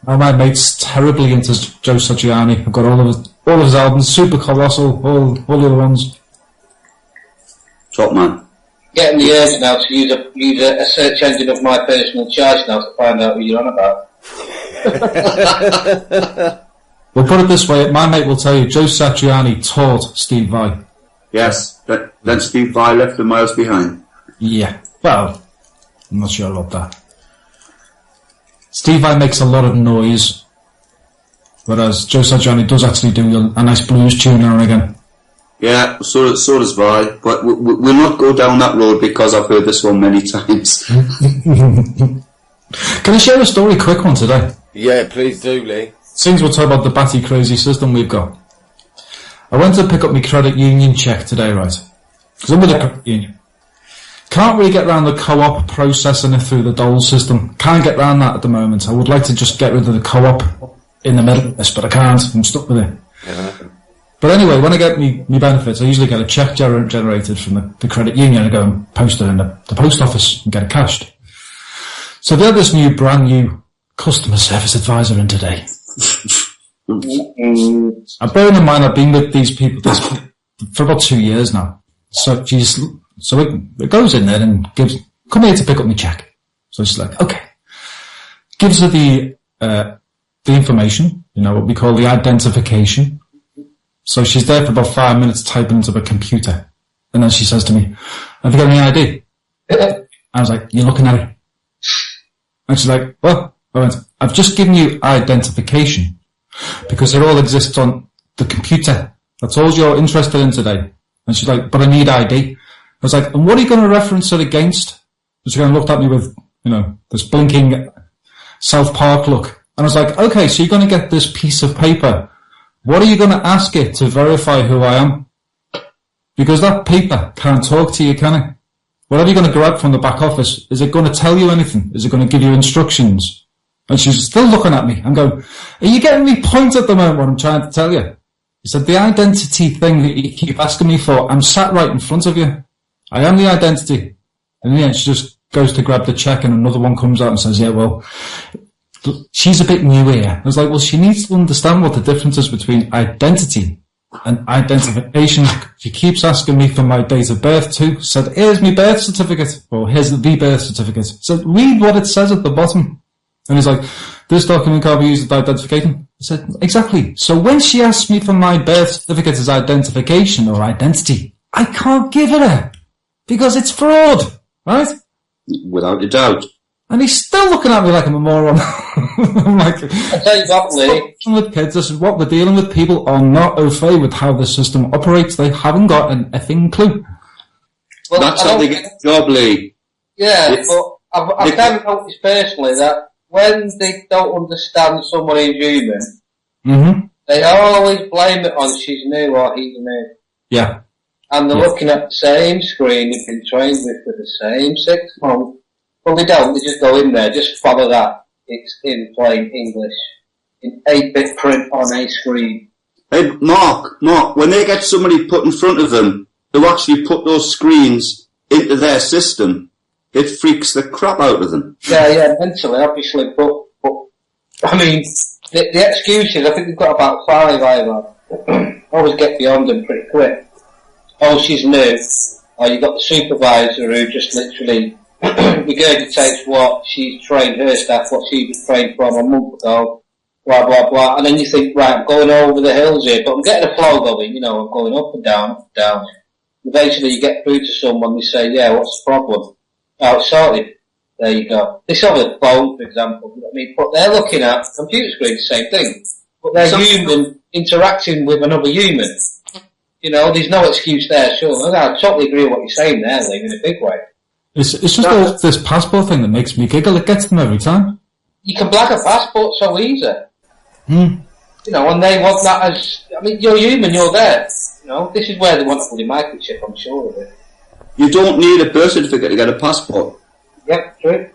Oh, my mate's terribly into Joe Satriani. I've got all of his albums, Super Colossal, all the other ones. Top man. Getting the urge now to use a search engine of my personal choice now to find out who you're on about. We'll put it this way, my mate will tell you, Joe Satriani taught Steve Vai. Yes, then Steve Vai left the miles behind. Yeah, well, I'm not sure about that. Steve Vai makes a lot of noise, whereas Joe Satriani does actually do a nice blues tune now and again. Yeah, so does Vi, but we'll not go down that road because I've heard this one many times. Can I share a story, quick one today? Yeah, please do, Lee. Since we're talking about the batty crazy system we've got, I went to pick up my credit union check today, right? Because I'm with a credit union. Can't really get around the co-op processing it through the dole system. Can't get around that at the moment. I would like to just get rid of the co-op in the middle of this, but I can't. I'm stuck with it. Yeah. But anyway, when I get me benefits, I usually get a check generated from the credit union and go and post it in the post office and get it cashed. So they had this brand new customer service advisor in today. And bearing in mind, I've been with these people for about 2 years now. So it goes in there and come here to pick up my check. So she's like, okay. Gives her the information, what we call the identification. So she's there for about 5 minutes typing into a computer. And then she says to me, have you got any ID? I was like, you're looking at it. And she's like, well, I went, I've just given you identification because it all exists on the computer. That's all you're interested in today. And she's like, but I need ID. I was like, and what are you going to reference it against? And she kind of looked at me with, this blinking South Park look. And I was like, okay, so you're going to get this piece of paper. What are you going to ask it to verify who I am? Because that paper can't talk to you, can it? What are you going to grab from the back office? Is it going to tell you anything? Is it going to give you instructions? And she's still looking at me. I'm going, are you getting me point at the moment what I'm trying to tell you? He said, the identity thing that you keep asking me for, I'm sat right in front of you. I am the identity. And then she just goes to grab the check and another one comes out and says, yeah, well, she's a bit new here. I was like, well, she needs to understand what the difference is between identity and identification. She keeps asking me for my date of birth too. Said, here's my birth certificate. Or here's the birth certificate. Said, read what it says at the bottom. And he's like, this document can't be used as identification. I said, exactly. So when she asks me for my birth certificate as identification or identity, I can't give it her because it's fraud, right? Without a doubt. And he's still looking at me like I'm a moron. I'm like, I tell you what, Lee. With kids, this is what we're dealing with. People are not au fait with how the system operates. They haven't got an effing clue. Well, that's how they get the job, Lee. Yeah, but I've kind of noticed personally that when they don't understand someone who's human, they always blame it on she's new or he's new. Yeah. And they're looking at the same screen you've been trained with for the same 6 months. Well, they don't. They just go in there. Just follow that. It's in plain English. In 8-bit print on a screen. Hey, Mark, when they get somebody put in front of them who actually put those screens into their system, it freaks the crap out of them. Yeah, mentally, obviously. But I mean, the excuses, I think we've got about 5 either. Always get beyond them pretty quick. Oh, she's new. Or you've got the supervisor who just literally regurgitates what she's trained her staff, what she was trained from a month ago. blah, blah, blah. And then you think, right, I'm going over the hills here, but I'm getting a flow going, you know, I'm going up and down, up and down. Eventually you get through to someone, they say, yeah, what's the problem? Oh, it's sorted. There you go. This other phone, for example, I mean, but they're looking at computer screen, the same thing. But they're human interacting with another human. You know, there's no excuse there, sure. I totally agree with what you're saying there, Lee, in a big way. It's just this passport thing that makes me giggle. It gets them every time. You can blag a passport so easy. You know, and they want that as, I mean, you're human, you're there. You know, this is where they want to put the microchip, I'm sure of it. You don't need a birth certificate to get a passport. Yep, true.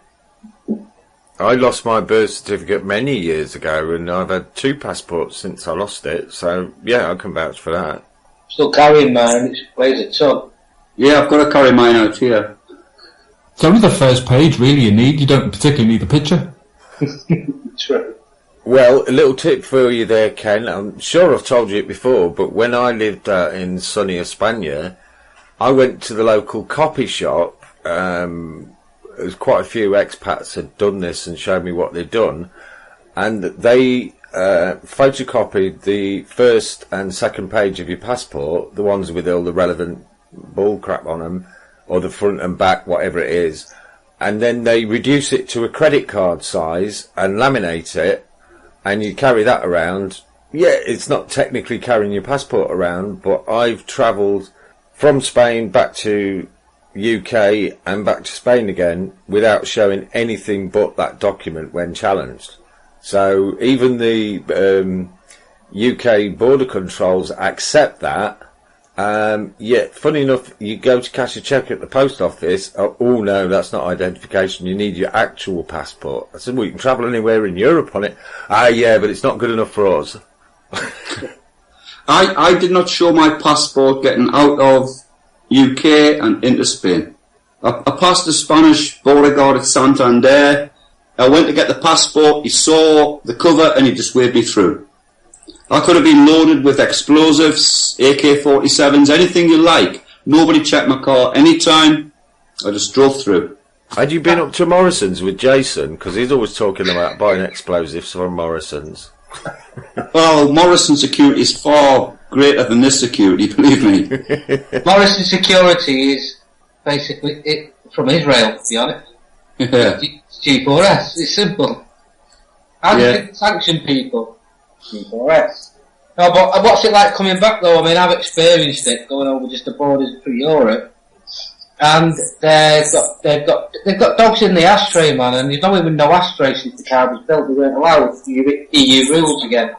I lost my birth certificate many years ago, and I've had 2 passports since I lost it, so yeah, I can vouch for that. Still carrying mine, it weighs a ton. Yeah, I've got to carry mine out here. It's only the first page, really, you need. You don't particularly need the picture. True. Well, a little tip for you there, Ken. I'm sure I've told you it before, but when I lived in sunny España, I went to the local copy shop. There's quite a few expats had done this and showed me what they'd done, and they photocopied the first and second page of your passport, the ones with all the relevant bull crap on them, or the front and back, whatever it is, and then they reduce it to a credit card size and laminate it, and you carry that around. Yeah, it's not technically carrying your passport around, but I've travelled from Spain back to UK and back to Spain again without showing anything but that document when challenged. So even the UK border controls accept that. Yet, funny enough, you go to cash a cheque at the post office. Oh no, that's not identification. You need your actual passport. I said, well, you can travel anywhere in Europe on it. Ah, yeah, but it's not good enough for us. I did not show my passport getting out of UK and into Spain. I passed the Spanish border guard at Santander. I went to get the passport. He saw the cover and he just waved me through. I could have been loaded with explosives, AK-47s, anything you like. Nobody checked my car anytime. I just drove through. Had you been up to Morrison's with Jason? Because he's always talking about buying explosives from Morrison's. Well, Morrison security is far greater than this security, believe me. Morrison security is basically it from Israel, to be honest. Yeah. It's G4S, it's simple. How do you think sanction people? G4S. No, but what's it like coming back though? I mean, I've experienced it going over just the borders through Europe, and they've got dogs in the ashtray, man, and there's not even no ashtray since the car was built. They weren't allowed EU rules again.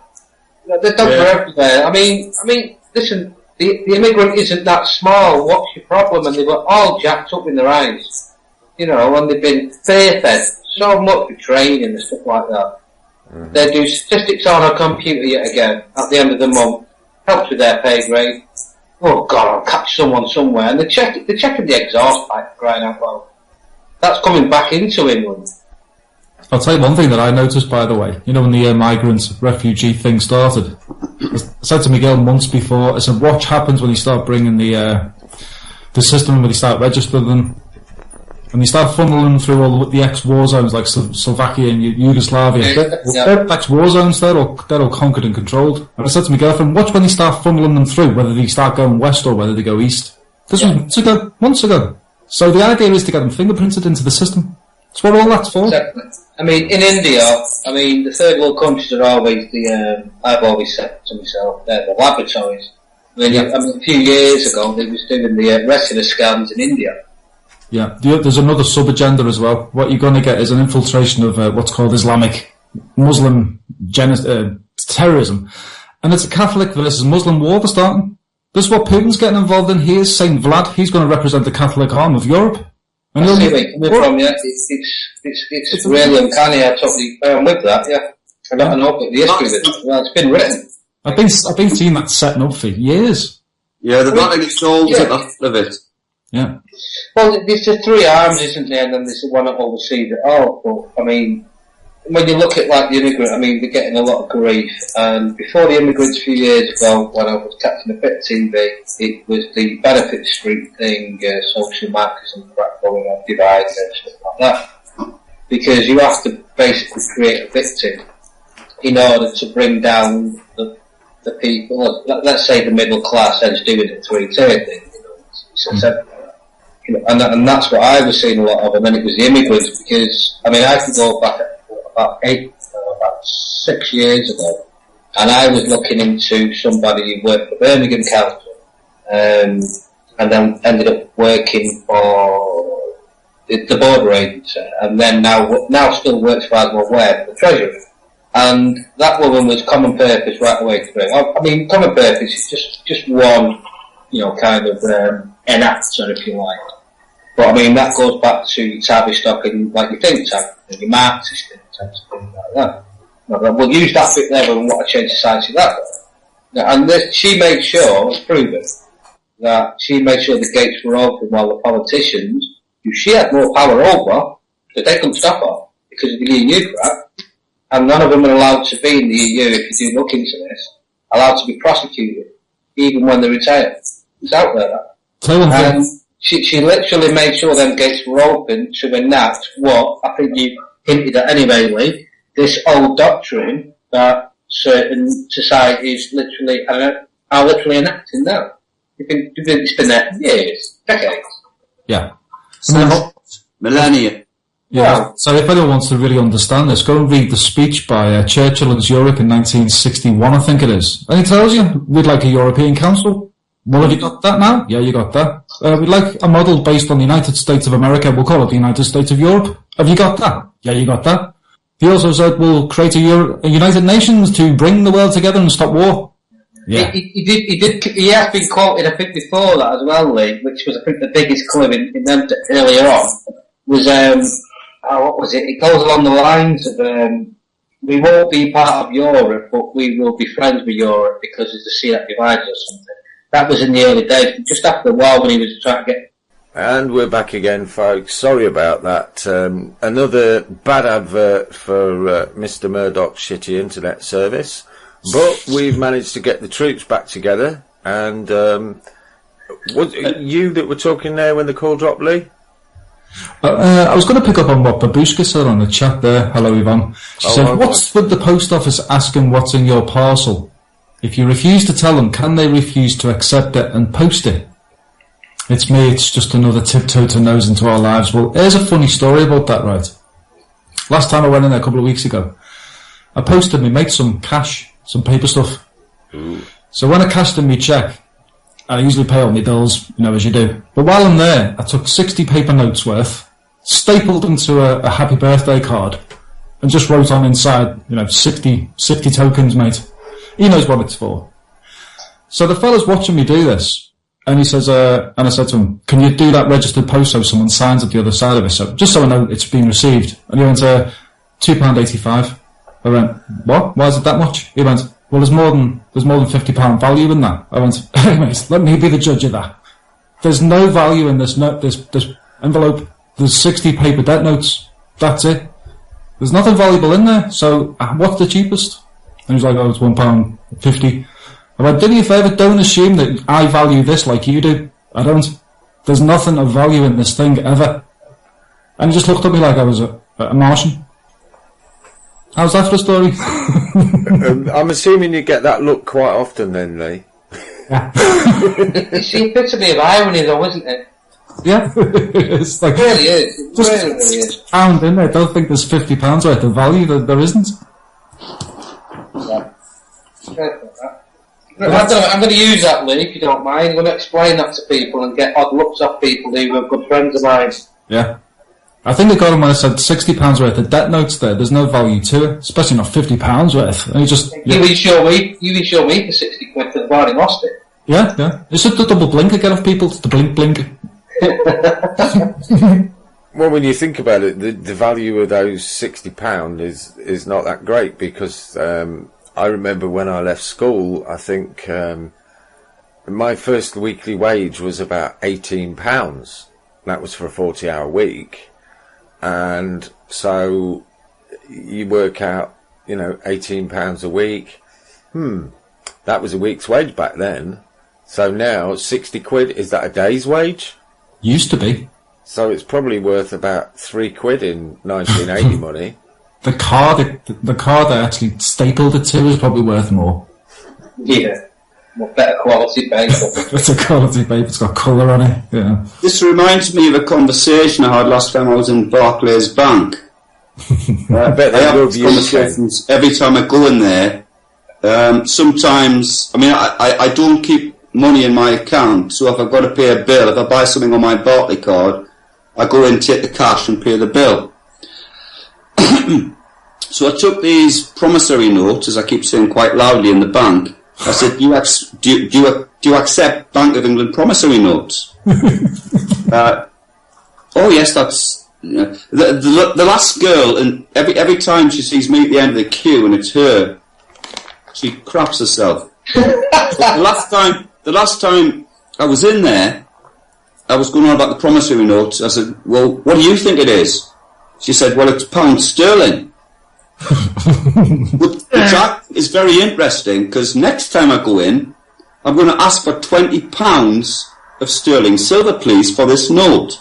You know, the dogs are everywhere. I mean, listen, the immigrant isn't that small. What's your problem? And they were all jacked up in their eyes, you know, and they've been fear-fed so much for training and stuff like that. Mm-hmm. They do statistics on a computer yet again at the end of the month. Helps with their pay grade. Oh God, I'll catch someone somewhere. And they're checking the exhaust pipe, crying out loud. That's coming back into England. I'll tell you one thing that I noticed, by the way. You know, when the migrant refugee thing started, I said to Miguel months before, I said, watch happens when you start bringing the system, when you start registering them, and you start funneling through all the ex-war zones like Slovakia and Yugoslavia. They're ex-war zones, they're all conquered and controlled. And I said to my girlfriend, watch when you start funneling them through, whether they start going west or whether they go east. This was months ago. So the idea is to get them fingerprinted into the system. That's what all that's for. Exactly. I mean, in India, the third world countries are always I've always said to myself, they're the laboratories. A few years ago, they was doing the retina scans in India. Yeah, there's another sub-agenda as well. What you're going to get is an infiltration of what's called Islamic Muslim terrorism. And it's a Catholic versus Muslim war they're starting. This is what Putin's getting involved in. He is Saint Vlad. He's going to represent the Catholic arm of Europe. And I see where you're coming from, yeah. It's really uncanny. I totally am with that, yeah. I don't know the history of it. Well, it's been written. I've been seeing that setting up for years. Yeah, the Vatican souls at the heart of it. Yeah. Well, there's the 3 arms, isn't there? And then there's the one that oversees it all. But, I mean, when you look at, like, the immigrant, I mean, they're getting a lot of grief. And before the immigrants a few years ago, when I was catching a bit of TV, it was the benefit street thing, social marketing, crap going on, divides and stuff like that. Because you have to basically create a victim in order to bring down the people. Let's say the middle class ends doing the 3-tier thing. And that's what I was seeing a lot of. And then it was the immigrants, because I mean I can go back about 6 years ago, and I was looking into somebody who worked for Birmingham Council, and then ended up working for the border agency, and then now still works for, as I'm aware, for the Treasury. And that woman was common purpose right away through. I mean, common purpose is just one, kind of enactor, if you like. But I mean, that goes back to your Tavistock and like your think tank, and your Marxist think tanks, and things like that. We'll use that bit there and want to change society that way. And she made sure, it's proven, that she made sure the gates were open while the politicians, who she had more power over, that they couldn't stop her because of the EU crap. And none of them are allowed to be in the EU, if you do look into this, allowed to be prosecuted, even when they retire. It's out there. And she literally made sure them gates were open to enact what I think you hinted at anyway, Lee, this old doctrine that certain societies literally are literally enacting now. It's been there for years, decades. Yeah. Millennia. Yeah. Wow. So if anyone wants to really understand this, go and read the speech by Churchill in Zurich in 1961, I think it is. And he tells you, we'd like a European Council. Well, have you got that now? Yeah, you got that. We'd like a model based on the United States of America. We'll call it the United States of Europe. Have you got that? Yeah, you got that. He also said we'll create a United Nations to bring the world together and stop war. Yeah. He has been quoted, I think, before that as well, Lee, which was, I think, the biggest clue in them earlier on, was, what was it? It goes along the lines of, we won't be part of Europe, but we will be friends with Europe because there's a sea that divides us or something. That was in the early days, just after a while when he was trying to get... And we're back again, folks. Sorry about that. Another bad advert for Mr. Murdoch's shitty internet service. But we've managed to get the troops back together. And was it you that were talking there when the call dropped, Lee? I was going to pick up on what Babushka said on the chat there. Hello, Yvonne. She said, what's with the post office asking what's in your parcel? If you refuse to tell them, can they refuse to accept it and post it? It's me, it's just another tiptoe to nose into our lives. Well, here's a funny story about that, right? Last time I went in there a couple of weeks ago, I posted me mate some cash, some paper stuff. Ooh. So when I cashed in my check, I usually pay all my bills, as you do. But while I'm there, I took 60 paper notes worth, stapled into a happy birthday card, and just wrote on inside, 60 tokens, mate. He knows what it's for. So the fella's watching me do this, and he says, and I said to him, can you do that registered post so someone signs at the other side of it, so just so I know it's been received? And he went, £2.85. I went, what? Why is it that much? He went, well, there's more than £50 value in that. I went, hey mate, let me be the judge of that. There's no value in this note, this envelope. There's 60 paper debt notes. That's it. There's nothing valuable in there. So what's the cheapest? And he was like, it's £1.50. I went, do me a favour, don't assume that I value this like you do. I don't. There's nothing of value in this thing ever. And he just looked at me like I was a Martian. How's that for a story? I'm assuming you get that look quite often then, Lee. Yeah. It's a bit of irony though, isn't it? Yeah. It's like, it really is. It really is. Pound in there. I don't think there's £50 worth of value. There isn't. Yeah. I'm going to use that, Lee, if you don't mind. I'm going to explain that to people and get odd looks off people who are good friends of mine. Yeah. I think I got him when I said £60 worth of debt notes there. There's no value to it, especially not £50 worth. And you just... You insure me for 60 quid because I've already lost it. Yeah. It's just a double blink again of people. It's the blink. Well, when you think about it, the value of those £60 is not that great because I remember when I left school, I think my first weekly wage was about £18. That was for a 40-hour week. And so you work out, £18 a week. That was a week's wage back then. So now 60 quid, is that a day's wage? Used to be. So it's probably worth about £3 in 1980 money. the card I actually stapled it to is probably worth more. Yeah. More better quality paper. Better quality paper. It's got colour on it. Yeah. This reminds me of a conversation I had last time I was in Barclays Bank. I bet I they have love these you. conversations every time I go in there. Sometimes, I mean, I don't keep money in my account, so if I've got to pay a bill, if I buy something on my Barclays card, I go in, take the cash and pay the bill. So I took these promissory notes, as I keep saying quite loudly in the bank. I said, do you accept Bank of England promissory notes? Oh yes, that's... The last girl, and every time she sees me at the end of the queue and it's her, she craps herself. The last time I was in there, I was going on about the promissory notes. I said, well, what do you think it is? She said, well, it's pound sterling. Which is very interesting, because next time I go in, I'm going to ask for £20 of sterling silver, please, for this note.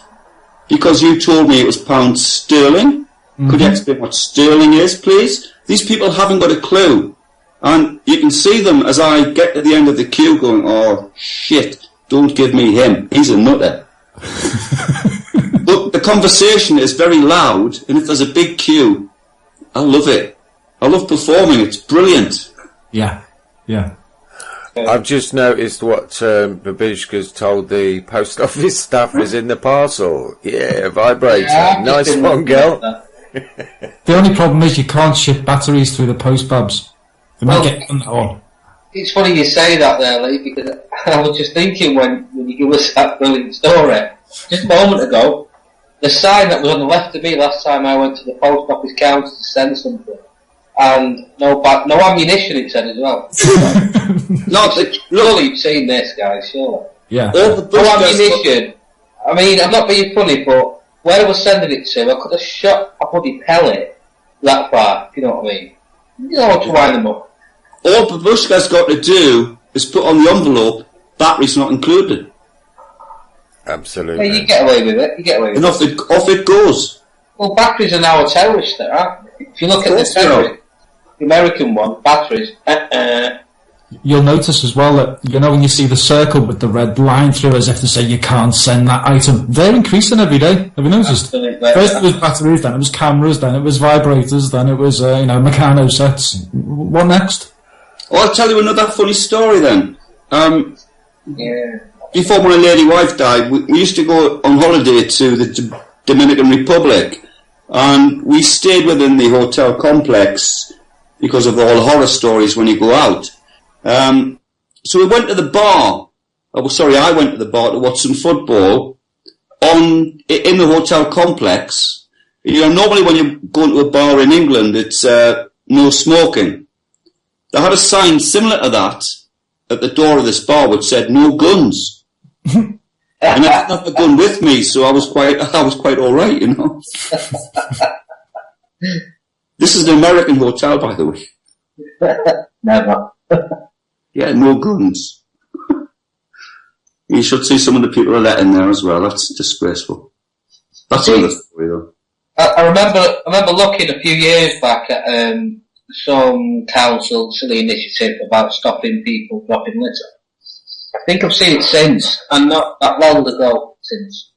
Because you told me it was pound sterling. Could you explain what sterling is, please? These people haven't got a clue. And you can see them as I get to the end of the queue going, oh, shit, don't give me him. He's a nutter. But the conversation is very loud, and if there's a big queue, I love it. I love performing. It's brilliant. Yeah. I've just noticed what Babishka's told the post office staff is in the parcel. Yeah, vibrator. Yeah, nice one, girl. The only problem is you can't ship batteries through the post, Babs. They might get on. It's funny you say that there, Lee, because I was just thinking when you give us that brilliant story, just a moment ago, the sign that was on the left of me last time I went to the post office counter to send something, and no ammunition, it said as well. Surely you've seen this, guys, surely. Yeah. No ammunition. I mean, I'm not being funny, but where I was sending it to, I could have shot a bloody pellet that far, if you know what I mean. You know what to wind them up. All Babushka's got to do is put on the envelope, batteries not included. Absolutely. Yeah, you get away with it. And off it goes. Well, batteries are now a terrorist, aren't they? If you look at the terrorist, the American one, batteries, You'll notice as well that, you know, when you see the circle with the red line through as if to say you can't send that item, they're increasing every day. Have you noticed? First it was batteries, then it was cameras, then it was vibrators, then it was, Meccano sets. What next? Oh, I'll tell you another funny story then. yeah. Before my lady wife died, we used to go on holiday to the Dominican Republic, and we stayed within the hotel complex because of all the horror stories when you go out. So we went to the bar. I went to the bar to watch some football in the hotel complex. You know, normally when you go into a bar in England, it's no smoking. They had a sign similar to that at the door of this bar which said no guns. And I didn't have a gun with me, so I was quite all right, you know. This is an American hotel, by the way. Never. Yeah, no guns. You should see some of the people are let in there as well. That's disgraceful. That's another story, though. I remember looking a few years back at some council silly initiative about stopping people dropping litter. I think I've seen it since, and not that long ago since.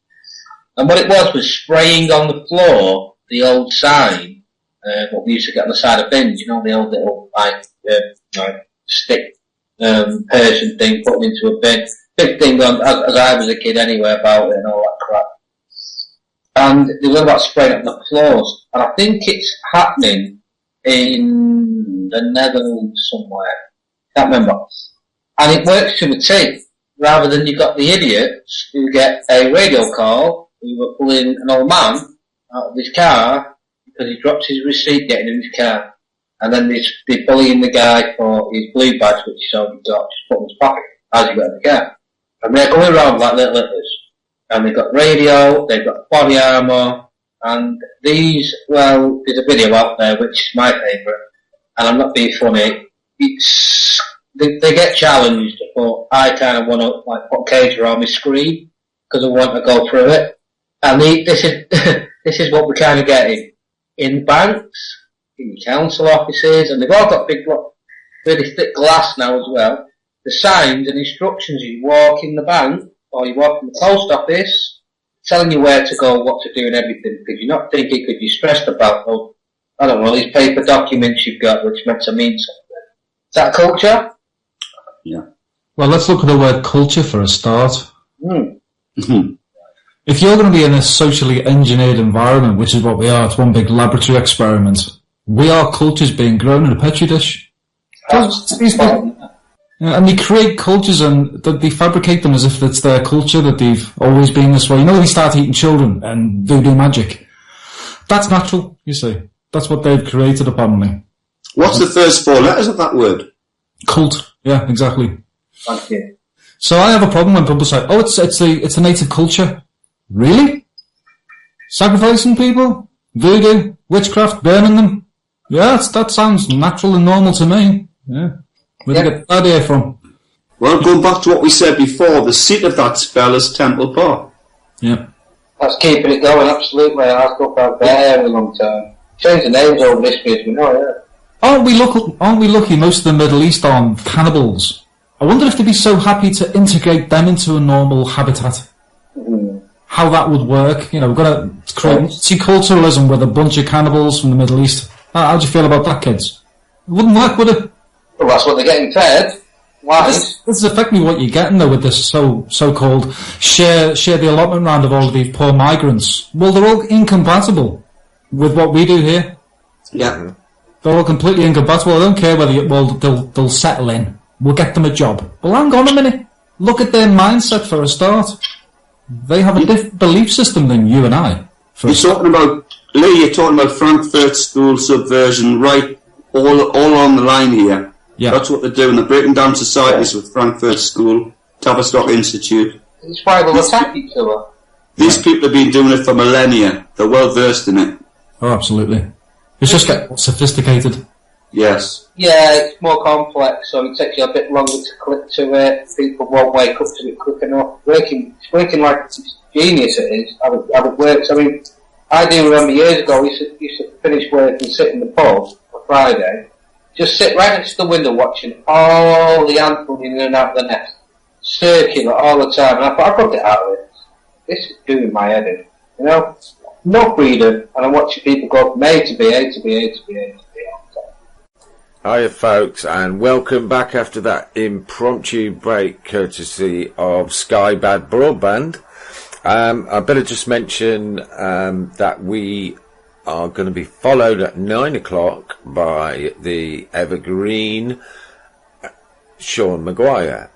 And what it was spraying on the floor the old sign, what we used to get on the side of bins, you know, the old little stick Pearson thing, put it into a bin. Big thing on, as I was a kid anyway, about it and all that crap. And they were about spraying up the floors. And I think it's happening in the Netherlands somewhere. Can't remember. And it works to a T. Rather than you've got the idiots who get a radio call, who were pulling an old man out of his car because he dropped his receipt getting in his car. And then they're bullying the guy for his blue badge, which he's already got, just put in his pocket as he got in the car. And they're going around like little litters. And they've got radio, they've got body armour, and there's a video out there which is my favourite, and I'm not being funny. They get challenged, but I kind of want to put cage around my screen because I want to go through it. And this is what we're kind of getting in banks. in your council offices, and they've all got big, really thick glass now as well. The signs and instructions as you walk in the bank, or you walk in the post office, telling you where to go, what to do and everything, because you're not thinking, because you're stressed about, I don't know, these paper documents you've got which meant to mean something. Is that culture? Yeah. Well, let's look at the word culture for a start. Mm-hmm. If you're going to be in a socially engineered environment, which is what we are, it's one big laboratory experiment, we are cultures being grown in a petri dish. And they create cultures and they fabricate them as if it's their culture, that they've always been this way. You know, they start eating children and voodoo magic. That's natural, you see. That's what they've created upon me. What's the first 4 letters of that word? Cult. Yeah, exactly. Thank you. So I have a problem when people say, "Oh, it's a native culture." Really? Sacrificing people? Voodoo? Witchcraft? Burning them? Yeah, that sounds natural and normal to me. Yeah. Where did you get that idea from? Well, going back to what we said before, the seat of that spell is Temple Bar. Yeah. That's keeping it going, absolutely. I've got that very long time. Change the names over this year, we know, yeah. Aren't we lucky most of the Middle East are cannibals? I wonder if they'd be so happy to integrate them into a normal habitat. How that would work. You know, we've got to create multiculturalism with a bunch of cannibals from the Middle East. How do you feel about that, kids? It wouldn't work, would it? Well, that's what they're getting fed. Why? This is effectively what you're getting, though, with this so-called share the allotment round of all of these poor migrants. Well, they're all incompatible with what we do here. Yeah. They're all completely incompatible. I don't care whether they'll settle in. We'll get them a job. Well, hang on a minute. Look at their mindset for a start. They have a different belief system than you and I. You're talking about Frankfurt School subversion, right? All on the line here. Yeah. That's what they're doing. They're breaking down societies with Frankfurt School, Tavistock Institute. It's why they'll attack each other. These people have been doing it for millennia. They're well versed in it. Oh, absolutely. It's just getting sophisticated. Yes. Yeah, it's more complex, so it takes you a bit longer to click to it. People won't wake up to it quick enough. It's working like it's genius it is, how it works. I mean, I do remember years ago, we used to finish work and sit in the pub on Friday, just sit right next to the window watching all the ants running in and out of the nest, circular all the time, and I thought, I've got to get out of this. This is doing my head in, you know? No freedom, and I'm watching people go from A to B, A to B, A to B, A to B all the time. Hiya folks, and welcome back after that impromptu break courtesy of Sky Bad Broadband. I better just mention that we are going to be followed at 9 o'clock by the evergreen Sean Maguire.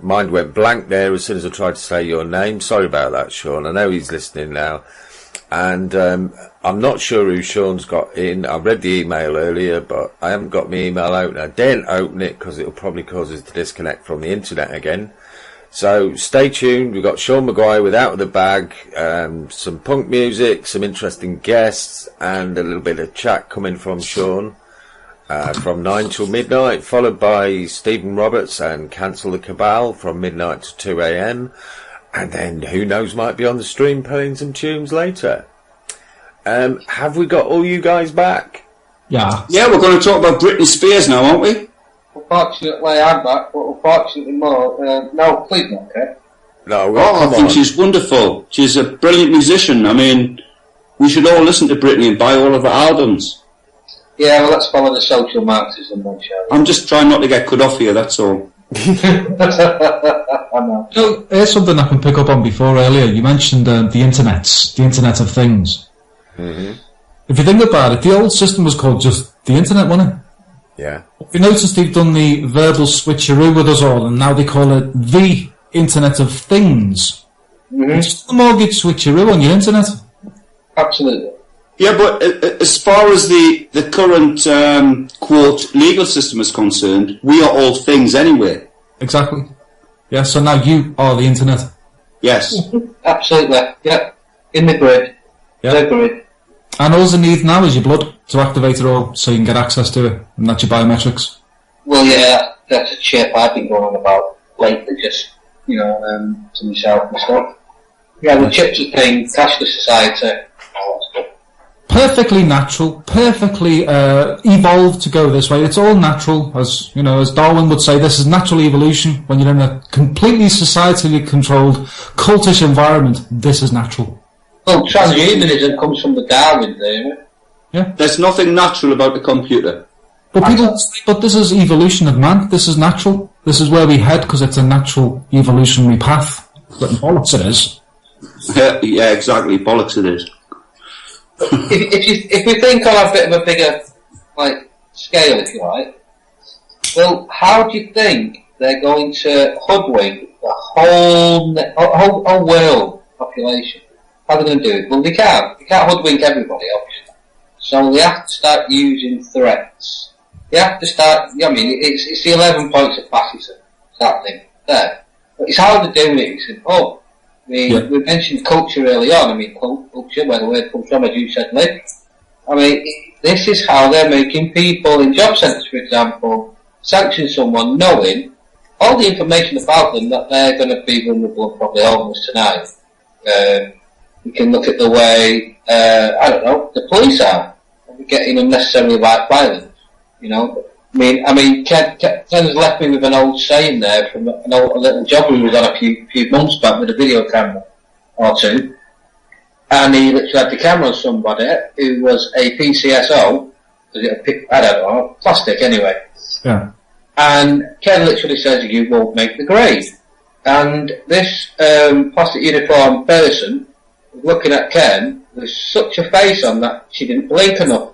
Mind went blank there as soon as I tried to say your name. Sorry about that, Sean. I know he's listening now. And I'm not sure who Sean's got in. I read the email earlier, but I haven't got my email open. I daren't open it because it'll probably cause us to disconnect from the internet again. So stay tuned. We've got Sean Maguire with Out of the Bag, some punk music, some interesting guests, and a little bit of chat coming from Sean from 9 till midnight, followed by Stephen Roberts and Cancel the Cabal from midnight to 2 a.m. And then, who knows, might be on the stream playing some tunes later. Have we got all you guys back? Yeah. Yeah, we're going to talk about Britney Spears now, aren't we? Unfortunately, I'm back, but unfortunately more. No, please not, okay? No, well, I think she's wonderful. She's a brilliant musician. I mean, we should all listen to Britney and buy all of her albums. Yeah, well, let's follow the social Marxism then, shall we? I'm just trying not to get cut off here, that's all. I know. So, here's something I can pick up on before earlier. You mentioned the Internet of Things. Mm-hmm. If you think about it, the old system was called just the Internet, wasn't it? Yeah. You notice they've done the verbal switcheroo with us all, and now they call it the Internet of Things. Mm-hmm. It's just a mortgage switcheroo on your Internet. Absolutely. Yeah, but as far as the current, quote, legal system is concerned, we are all things anyway. Exactly. Yeah, so now you are the Internet. Yes. Absolutely. Yeah. In the grid. Yeah. The grid. And all you need now is your blood to activate it all, so you can get access to it, and that's your biometrics. Well, yeah, that's a chip I've been going on about lately, just, you know, to myself and stuff. Yeah, the chips are thing, cashless society, all that stuff. perfectly natural, perfectly evolved to go this way. It's all natural, as as Darwin would say. This is natural evolution. When you're in a completely societally controlled, cultish environment, this is natural. Well, transhumanism comes from the Darwin theory. Yeah. There's nothing natural about the computer. But people say, but this is evolution of man. This is natural. This is where we head because it's a natural evolutionary path. But bollocks it is. Yeah, exactly. Bollocks it is. If we think on a bit of a bigger scale, if you like, well, how do you think they're going to hoodwink the whole world population? How are they going to do it? Well, they can't. They can't hoodwink everybody, obviously. So they have to start using threats. They have to start. It's the 11 points of fascism. That thing there. But it's how they're doing it. It's simple. We mentioned culture early on. Culture, where the word comes from, as you said, Lee. This is how they're making people in job centres, for example, sanction someone knowing all the information about them that they're going to be vulnerable and probably homeless tonight. We can look at the way, the police are getting unnecessarily violent. Ken's left me with an old saying there from a little job we was on a few months back with a video camera or two, and he literally had the camera on somebody who was a PCSO, plastic anyway. Yeah. And Ken literally says, "You won't make the grade." And this plastic uniform person was looking at Ken with such a face on that she didn't blink enough.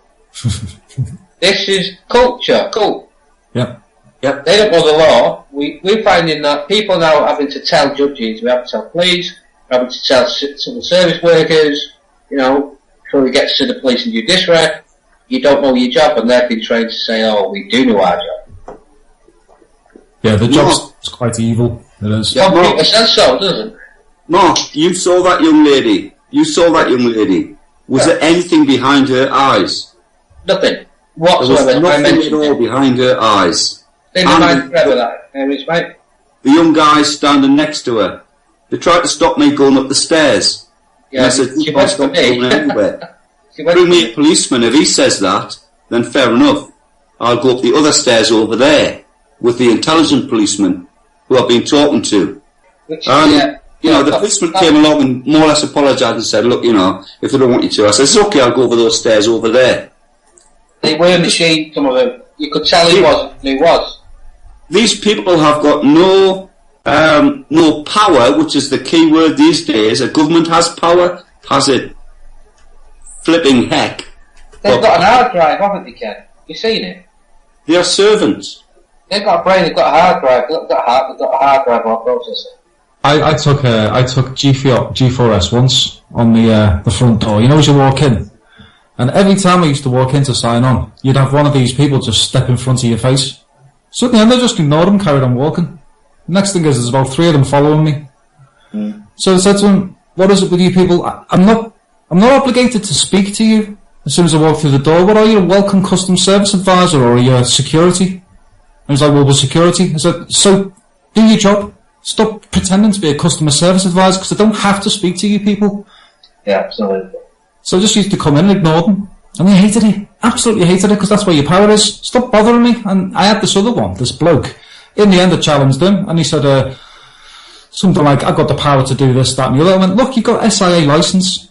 This is culture, cool. Yep. They don't know the law. We're finding that people now are having to tell judges, we have to tell police, we're having to tell civil service workers, before we get to the police and judiciary, you don't know your job, and they've been trained to say, "Oh, we do know our job." Yeah, the job's quite evil. It is. Yeah, It says so, doesn't it? Mark, you saw that young lady. Was there anything behind her eyes? Nothing. There Whatsoever. was nothing at all behind her eyes. They mind forever that, Rich, mate. The young guy standing next to her. They tried to stop me going up the stairs. Yeah, And I said, she went for me. anywhere. She went Bring for me me. a policeman. If he says that, then fair enough. I'll go up the other stairs over there with the intelligent policeman who I've been talking to. The policeman came along and more or less apologised and said, "Look, if they don't want you to," I said, "It's okay, I'll go over those stairs over there." They were machine, some of them. You could tell he was. These people have got no power, which is the key word these days. A government has power, has it? Flipping heck. They've got an hard drive, haven't they, Ken? You seen it? They are servants. They've got a brain, they've got a hard drive, they've got a hard drive or processor. I took G4S once on the front door. As you walk in, and every time I used to walk in to sign on, you'd have one of these people just step in front of your face. Suddenly, and they just ignored him, carried on walking. The next thing is, there's about 3 of them following me. So I said to him, "What is it with you people? I'm not obligated to speak to you." As soon as I walked through the door, "What are you, a welcome customer service advisor or are you security?" I was like, "Well, we're security." I said, "So do your job. Stop pretending to be a customer service advisor because I don't have to speak to you people." Yeah, absolutely. So I just used to come in and ignore them. And they hated it. Absolutely hated it because that's where your power is. Stop bothering me. And I had this other one, this bloke. In the end, I challenged him and he said something like, "I've got the power to do this, that and the other." I went, "Look, you've got SIA licence.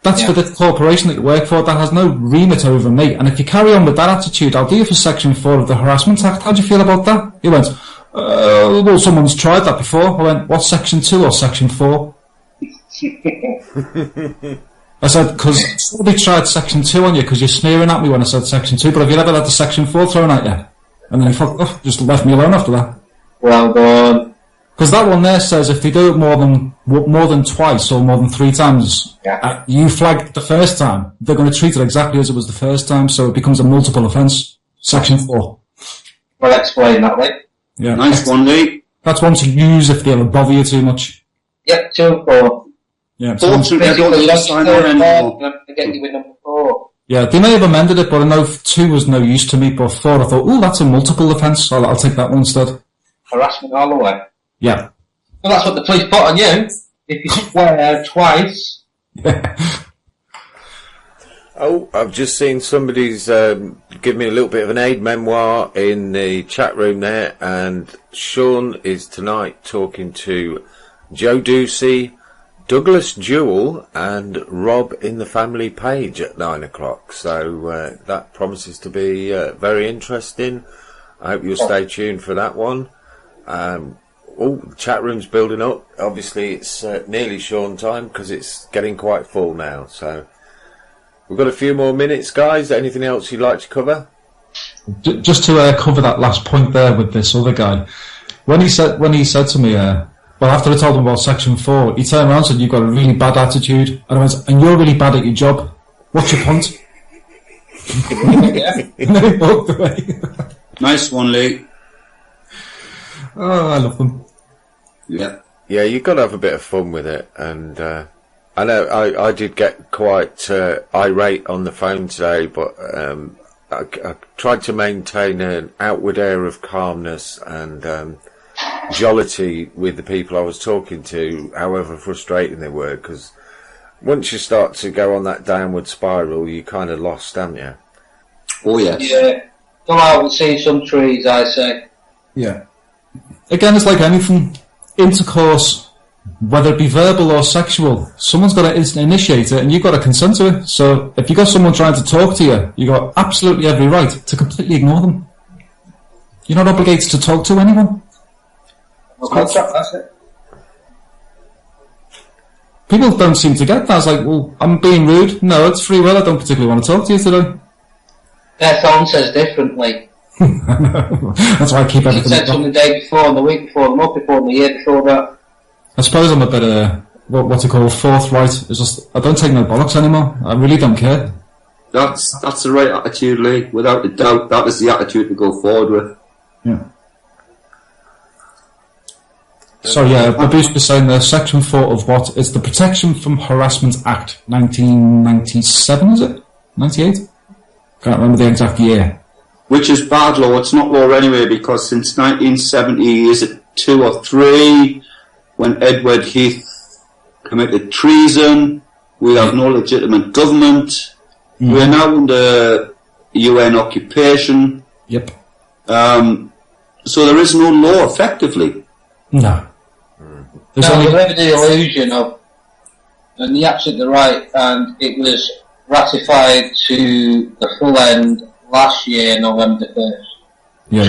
That's for the corporation that you work for. That has no remit over me. And if you carry on with that attitude, I'll do you for Section 4 of the Harassment Act. How do you feel about that?" He went, "Well, someone's tried that before." I went, "What's Section 2 or Section 4? I said, "Because somebody tried Section 2 on you because you're sneering at me when I said Section 2, but have you ever had the Section 4 thrown at you?" And then he fucked off, just left me alone after that. Well done. Because that one there says if they do it more than twice or more than 3 times, you flagged the first time, they're going to treat it exactly as it was the first time, so it becomes a multiple offence. Section 4. Well, explain that, way. Yeah. Nice one, Lee. That's one to use if they ever bother you too much. Yep, 2 and 4. Yeah. So Fortunately, I don't need to sign on anymore. To get you with number 4. yeah, they may have amended it, but I know 2 was no use to me, but 4 I thought, "Ooh, that's a multiple offence. I'll take that one instead." Harassment all the way. Yeah. Well, that's what the police put on you. If you swear twice. Oh, I've just seen somebody's give me a little bit of an aid memoir in the chat room there, and Sean is tonight talking to Joe Ducey, Douglas Jewell, and Rob in the Family Page at 9 o'clock. So that promises to be very interesting. I hope you'll stay tuned for that one. The chat room's building up. Obviously, it's nearly Sean time because it's getting quite full now. So we've got a few more minutes, guys. Anything else you'd like to cover? Just to cover that last point there with this other guy, when he said to me, well, after I told him about Section 4, he turned around and said, "You've got a really bad attitude," and I went, "And you're really bad at your job. What's your point?" And then he walked away. Nice one, Lee. Oh, I love them. Yeah. Yeah, you've got to have a bit of fun with it. And I know I did get quite irate on the phone today, but I tried to maintain an outward air of calmness and jollity with the people I was talking to, however frustrating they were, because once you start to go on that downward spiral, you kind of lost, haven't you? Oh, yes. Yeah. Go out and see some trees, I say. Yeah. Again, it's like anything. Intercourse, whether it be verbal or sexual, someone's got to initiate it and you've got to consent to it. So if you've got someone trying to talk to you, you've got absolutely every right to completely ignore them. You're not obligated to talk to anyone. That's it. People don't seem to get that. It's like, well, I'm being rude. No, it's free will. I don't particularly want to talk to you today. Their phone says differently. That's why I keep everything. It said something the day before, and the week before, the month before, and the year before that. I suppose I'm a bit what's it called, forthright. It's just I don't take no bollocks anymore. I really don't care. That's the right attitude, Lee. Without a doubt, that is the attitude to go forward with. Yeah. So yeah, Babush was saying the Section 4 of what? It's the Protection from Harassment Act, 1997, is it? 98? Can't remember the exact year. Which is bad law. It's not law anyway, because since 1970, is it 2 or 3, when Edward Heath committed treason, we have no legitimate government. We are now under UN occupation. Yep. So there is no law, effectively. No. There's only the illusion of, and you're absolutely right, and it was ratified to the full end last year, November 1st. Yeah,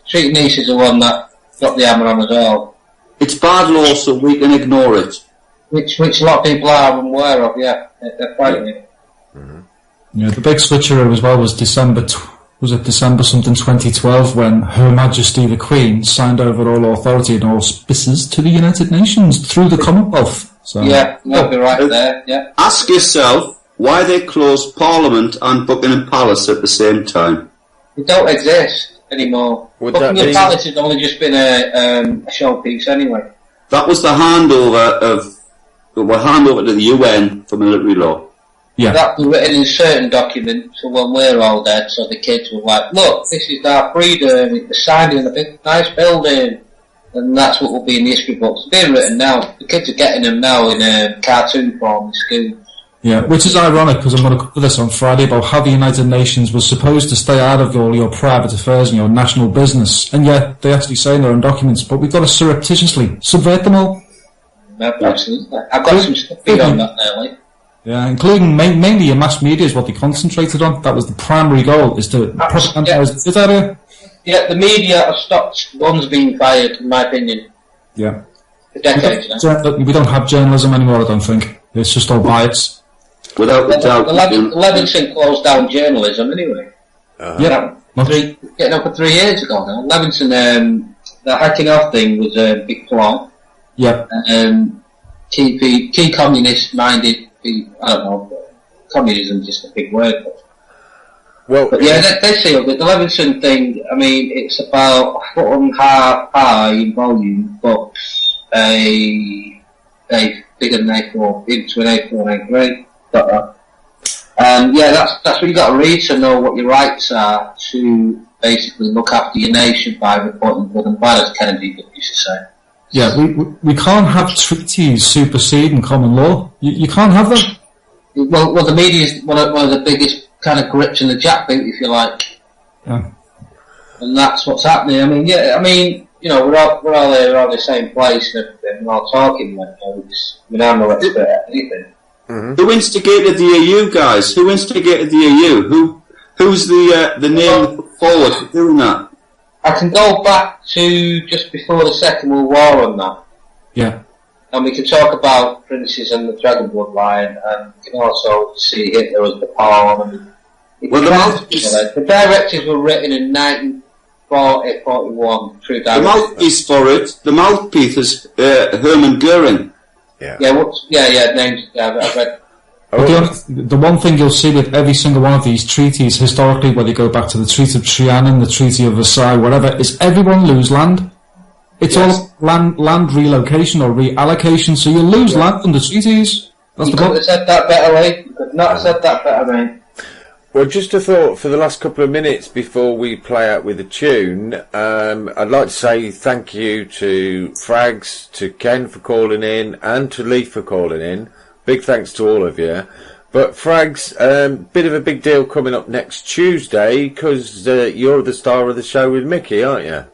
Treaty Nice is the one that got the hammer on as well. It's bad law, so we can ignore it. Which a lot of people are aware of, yeah. They're fighting it. Yeah, the big switcheroo as well was December 2012, when Her Majesty the Queen signed over all authority and auspices to the United Nations through the Commonwealth. So, yeah, you'll be right there, yeah. Ask yourself why they closed Parliament and Buckingham Palace at the same time. They don't exist anymore. Buckingham Palace has only just been a showpiece anyway. That was the handover to the UN for military law. Yeah. That was written in certain documents for when we're all dead, so the kids were like, look, this is our freedom, it was signed in a big nice building, and that's what will be in the history books. It's being written now. The kids are getting them now in a cartoon form in school. Yeah, which is ironic, because I'm going to cover this on Friday about how the United Nations was supposed to stay out of all your private affairs and your national business, and yet they actually say in their own documents, but we've got to surreptitiously subvert them all. Absolutely. I've got some stuff on that now, like. Yeah, including mainly your mass media is what they concentrated on. That was the primary goal, is to propagandise this area. Yeah, the media have stopped guns being fired, in my opinion. Yeah. For decades now. We don't have journalism anymore, I don't think. It's just all bias. Without a doubt. Levinson closed down journalism anyway. Getting up for 3 years ago now. Levinson, the hacking off thing was a big flaw. Yeah. Key communist-minded, I don't know, communism is just a big word. But yeah, they sealed it. The Levinson thing, I mean, it's about a foot and a half high in volume, but a bigger than A4, into an A4 and A3. And yeah, that's what you got to read to know what your rights are to basically look after your nation by reporting good and bad, as Kennedy used to say. Yeah, we can't have treaties superseding common law. You can't have them. well, the media is one of the biggest kind of grips in the jackboot, if you like. Yeah. And that's what's happening. I mean, yeah, I mean, you know, we're all there, we're all in the same place and everything, we're all talking, like, you know, I'm no expert at anything. Mm-hmm. Who instigated the AU, guys? Who instigated the AU? Who's the name forward for doing that? I can go back to just before the Second World War on that. Yeah. And we can talk about princes and the Dragon Bloodline, and we can also see Hitler as the pawn. Well, the directives were written in 1940, 41 through the mouthpiece for it. The mouthpiece is Hermann Goering. Yeah. Yeah. Names. Yeah, I've read. The one thing you'll see with every single one of these treaties, historically, whether you go back to the Treaty of Trianon, the Treaty of Versailles, whatever, is everyone lose land. It's all land relocation or reallocation, so you lose land under treaties. You could have said that better, mate. You could not have said that better, mate. Well, just a thought for the last couple of minutes before we play out with a tune. I'd like to say thank you to Fragz, to Ken for calling in, and to Lee for calling in. Big thanks to all of you. But Fragz, bit of a big deal coming up next Tuesday, because you're the star of the show with Mickey, aren't you?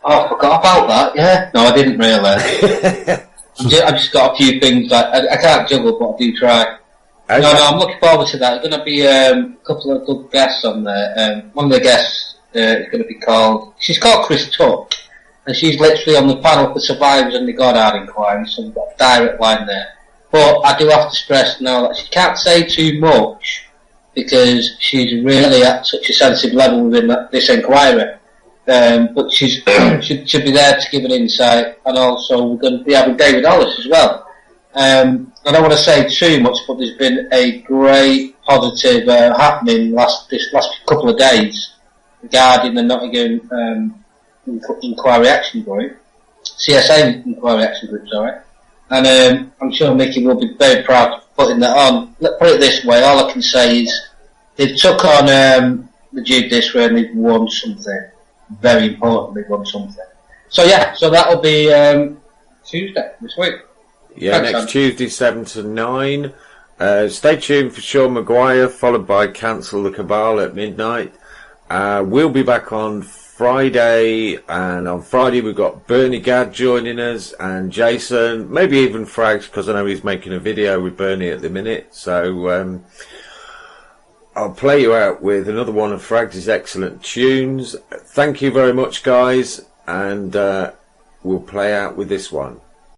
Oh, I forgot about that, yeah. No, I didn't realise. I've just got a few things that I can't juggle, but I do try. No, I'm looking forward to that. There's going to be a couple of good guests on there. One of the guests is going to be she's called Chris Tuck, and she's literally on the panel for survivors in the Goddard inquiry, so we've got a direct line there. But I do have to stress now that she can't say too much because she's really at such a sensitive level within this inquiry. But she'll be there to give an insight, and also we're going to be having David Ellis as well. I don't want to say too much, but there's been a great positive happening this last couple of days regarding the Nottingham Inquiry Action Group, CSA Inquiry Action Group, sorry. And I'm sure Mickey will be very proud of putting that on. Let's put it this way, all I can say is they've took on the Duke this way and they've won something. Very important, they've won something. So yeah, so that'll be Tuesday this week. Yeah, Thanks, next Tuesday, 7 to 9. Stay tuned for Sean Maguire, followed by Cancel the Cabal at midnight. We'll be back on Friday, and on Friday we've got Bernie Gadd joining us, and Jason, maybe even Fragz, because I know he's making a video with Bernie at the minute. So I'll play you out with another one of Fragz's excellent tunes. Thank you very much, guys, and we'll play out with this one.